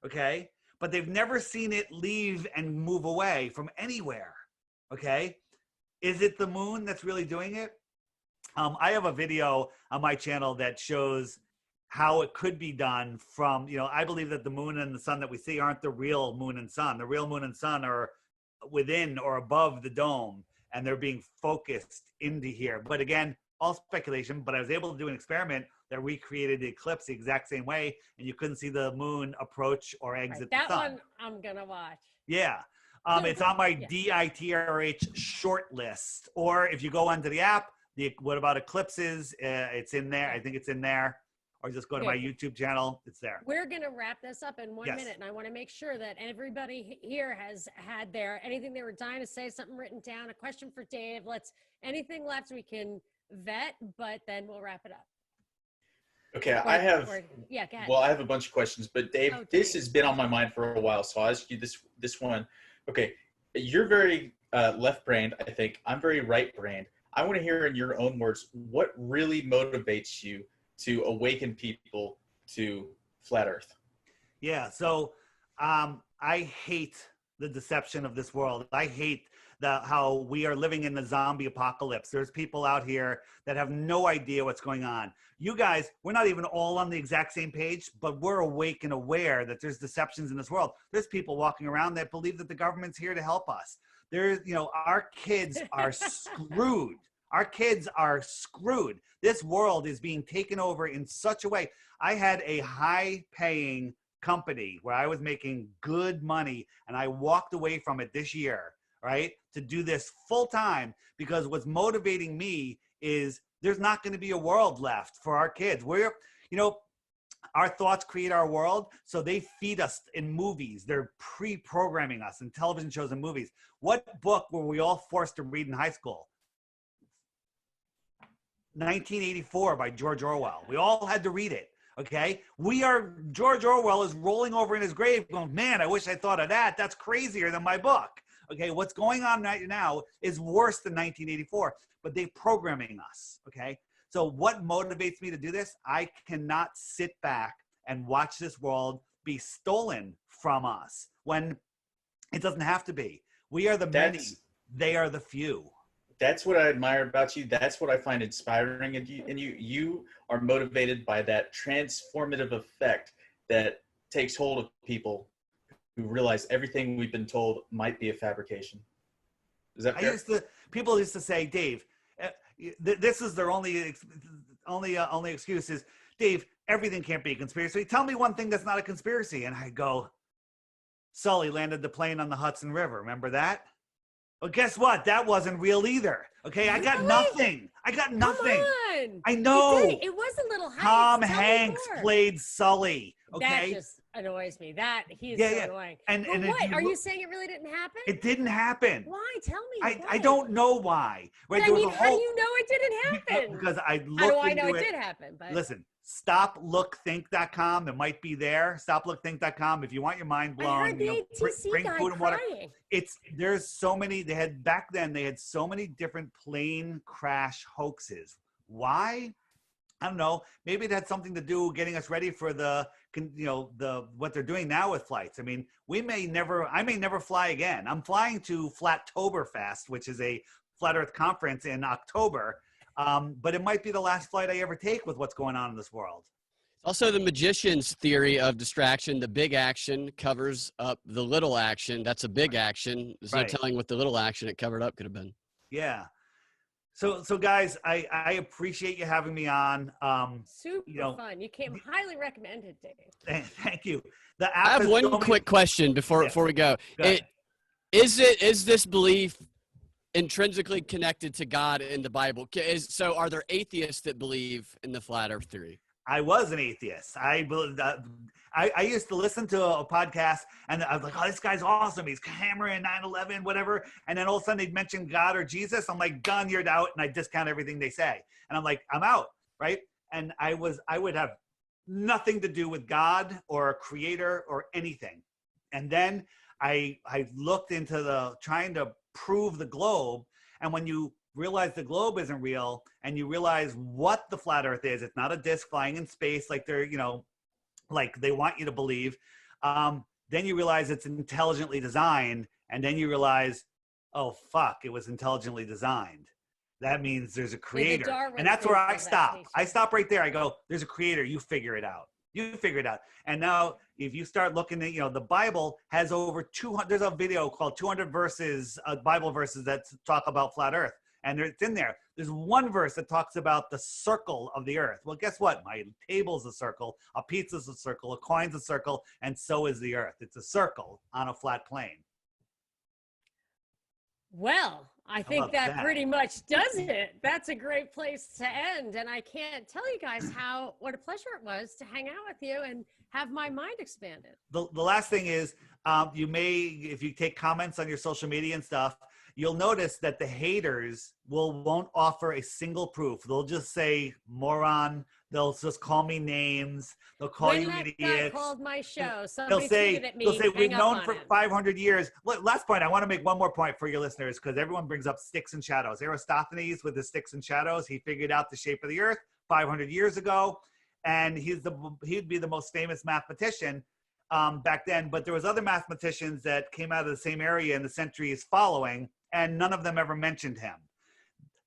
okay? But they've never seen it leave and move away from anywhere, okay? Is it the moon that's really doing it? I have a video on my channel that shows how it could be done from, I believe that the moon and the sun that we see aren't the real moon and sun. The real moon and sun are within or above the dome, and they're being focused into here. But again, all speculation, but I was able to do an experiment that recreated the eclipse the exact same way, and you couldn't see the moon approach or exit the sun. That one I'm gonna watch. Yeah. It's on my DITRH short list. Or if you go onto the app, what about eclipses? It's in there. I think it's in there. Or just go to my YouTube channel. It's there. We're going to wrap this up in 1 minute. And I want to make sure that everybody here has had anything they were dying to say, something written down, a question for Dave. Anything left we can vet, but then we'll wrap it up. Okay, go ahead. Well, I have a bunch of questions, but Dave, this has been on my mind for a while, so I'll ask you this one. Okay, you're very left-brained, I think. I'm very right-brained. I want to hear in your own words, what really motivates you to awaken people to flat Earth? Yeah, so I hate the deception of this world. I hate how we are living in the zombie apocalypse. There's people out here that have no idea what's going on. You guys, we're not even all on the exact same page, but we're awake and aware that there's deceptions in this world. There's people walking around that believe that the government's here to help us. Our kids are screwed. Our kids are screwed. This world is being taken over in such a way. I had a high-paying company where I was making good money, and I walked away from it this year, right, to do this full-time, because what's motivating me is there's not going to be a world left for our kids. Our thoughts create our world, so they feed us in movies. They're pre-programming us in television shows and movies. What book were we all forced to read in high school? 1984 by George Orwell. We all had to read it, okay? George Orwell is rolling over in his grave going, man, I wish I thought of that. That's crazier than my book. Okay, what's going on right now is worse than 1984, but they're programming us, okay? So what motivates me to do this? I cannot sit back and watch this world be stolen from us when it doesn't have to be. We are the many, they are the few. That's what I admire about you. That's what I find inspiring in you. You are motivated by that transformative effect that takes hold of people who realize everything we've been told might be a fabrication. Is that fair? People used to say, Dave, this is their only excuse is, Dave, everything can't be a conspiracy. Tell me one thing that's not a conspiracy. And I go, Sully landed the plane on the Hudson River. Remember that? Well, guess what? That wasn't real either. Okay, I got nothing. Come on. I know. It was a little high. Tom Hanks played Sully. Okay, that just annoys me. He's so annoying. And what? Are you saying it really didn't happen? It didn't happen. Why? Tell me. I don't know why. Right? How do you know it didn't happen? Because I looked How do I know into it did happen? But listen. StopLookThink.com. It might be there. StopLookThink.com. If you want your mind blown, I heard the ATC bring guy food and water. crying. There's so many. Back then they had so many different plane crash hoaxes. Why? I don't know. Maybe it had something to do getting us ready for what they're doing now with flights. I mean, I may never fly again. I'm flying to Flattoberfest, which is a flat Earth conference in October. But it might be the last flight I ever take with what's going on in this world. Also, the magician's theory of distraction, the big action covers up the little action. That's a big action. There's no telling what the little action it covered up could have been. Yeah. So guys, I appreciate you having me on. Super fun. You came highly recommended, Dave. Thank you. I have one quick question before we go. Is this belief intrinsically connected to God in the Bible? So are there atheists that believe in the flat Earth theory? I was an atheist. I used to listen to a podcast and I was like, oh, this guy's awesome. He's hammering 9/11, whatever. And then all of a sudden they'd mention God or Jesus. I'm like, done, you're out. And I discount everything they say. And I'm like, I'm out, right? And I would have nothing to do with God or a creator or anything. And then I looked into trying to prove the globe. And when you realize the globe isn't real and you realize what the flat earth is, it's not a disc flying in space like they're, like they want you to believe. Then you realize it's intelligently designed. And then you realize, oh, fuck, it was intelligently designed. That means there's a creator. And that's where I stop. I stop right there. I go, there's a creator. You figure it out. You figure it out. And now if you start looking at, the Bible has over 200, there's a video called 200 verses, Bible verses that talk about flat earth. And it's in there. There's one verse that talks about the circle of the earth. Well, guess what? My table's a circle, a pizza's a circle, a coin's a circle, and so is the earth. It's a circle on a flat plane. Well, I think that pretty much does it. That's a great place to end. And I can't tell you guys what a pleasure it was to hang out with you and have my mind expanded. The last thing is, you may, if you take comments on your social media and stuff, you'll notice that the haters won't offer a single proof. They'll just say moron. They'll just call me names. They'll call you idiots. Guy called my show. They'll say we've known for 500 years. Last point, I want to make one more point for your listeners because everyone brings up sticks and shadows. Aristophanes with the sticks and shadows, he figured out the shape of the earth 500 years ago, and he'd be the most famous mathematician back then. But there was other mathematicians that came out of the same area in the centuries following, and none of them ever mentioned him.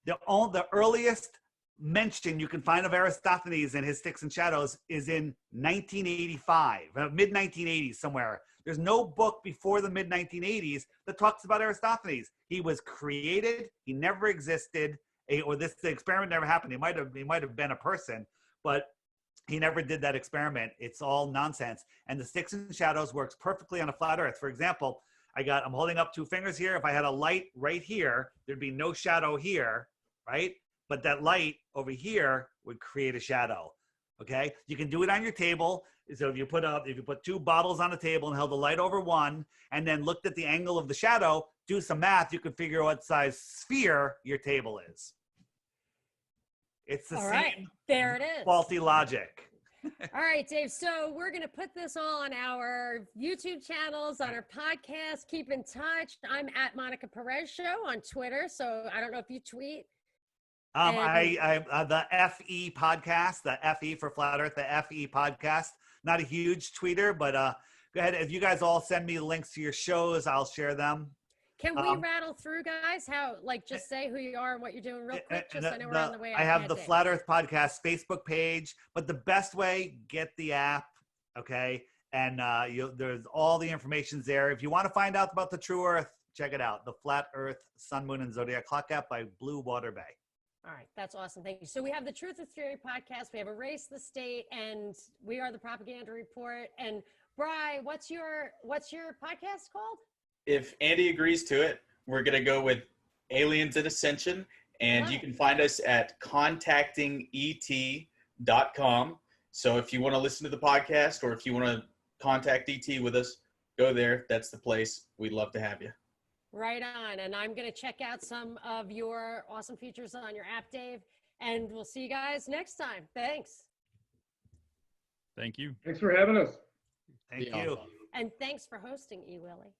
The earliest mention you can find of Aristophanes and his sticks and shadows is in 1985, mid-1980s somewhere. There's no book before the mid-1980s that talks about Aristophanes. He was created. He never existed, or the experiment never happened. He might have been a person, but he never did that experiment. It's all nonsense. And the sticks and shadows works perfectly on a flat earth. For example, I'm holding up two fingers here. If I had a light right here, there'd be no shadow here, right? But that light over here would create a shadow. Okay, you can do it on your table. So if you put two bottles on a table and held the light over one, and then looked at the angle of the shadow, do some math, you can figure what size sphere your table is. It's the same. There it is. Faulty logic. All right, Dave. So we're going to put this all on our YouTube channels, on our podcast. Keep in touch. I'm at Monica Perez Show on Twitter. So I don't know if you tweet. The FE podcast, the FE for Flat Earth, the FE podcast. Not a huge tweeter, but go ahead. If you guys all send me links to your shows, I'll share them. Can we rattle through, guys? Just say who you are and what you're doing real quick, just so I know we're on the way. I have the Flat Earth Podcast Facebook page, but the best way, get the app, okay? And there's all the information's there. If you want to find out about the True Earth, check it out. The Flat Earth Sun, Moon, and Zodiac Clock app by Blue Water Bay. All right, that's awesome. Thank you. So we have the Truth or Theory podcast. We have Erase the State, and we are the Propaganda Report. And Bri, what's your podcast called? If Andy agrees to it, we're going to go with Aliens in Ascension, and you can find us at contactinget.com. So if you want to listen to the podcast or if you want to contact ET with us, go there. That's the place. We'd love to have you. Right on. And I'm going to check out some of your awesome features on your app, Dave. And we'll see you guys next time. Thanks. Thank you. Thanks for having us. Thank you. And thanks for hosting, E. Willie.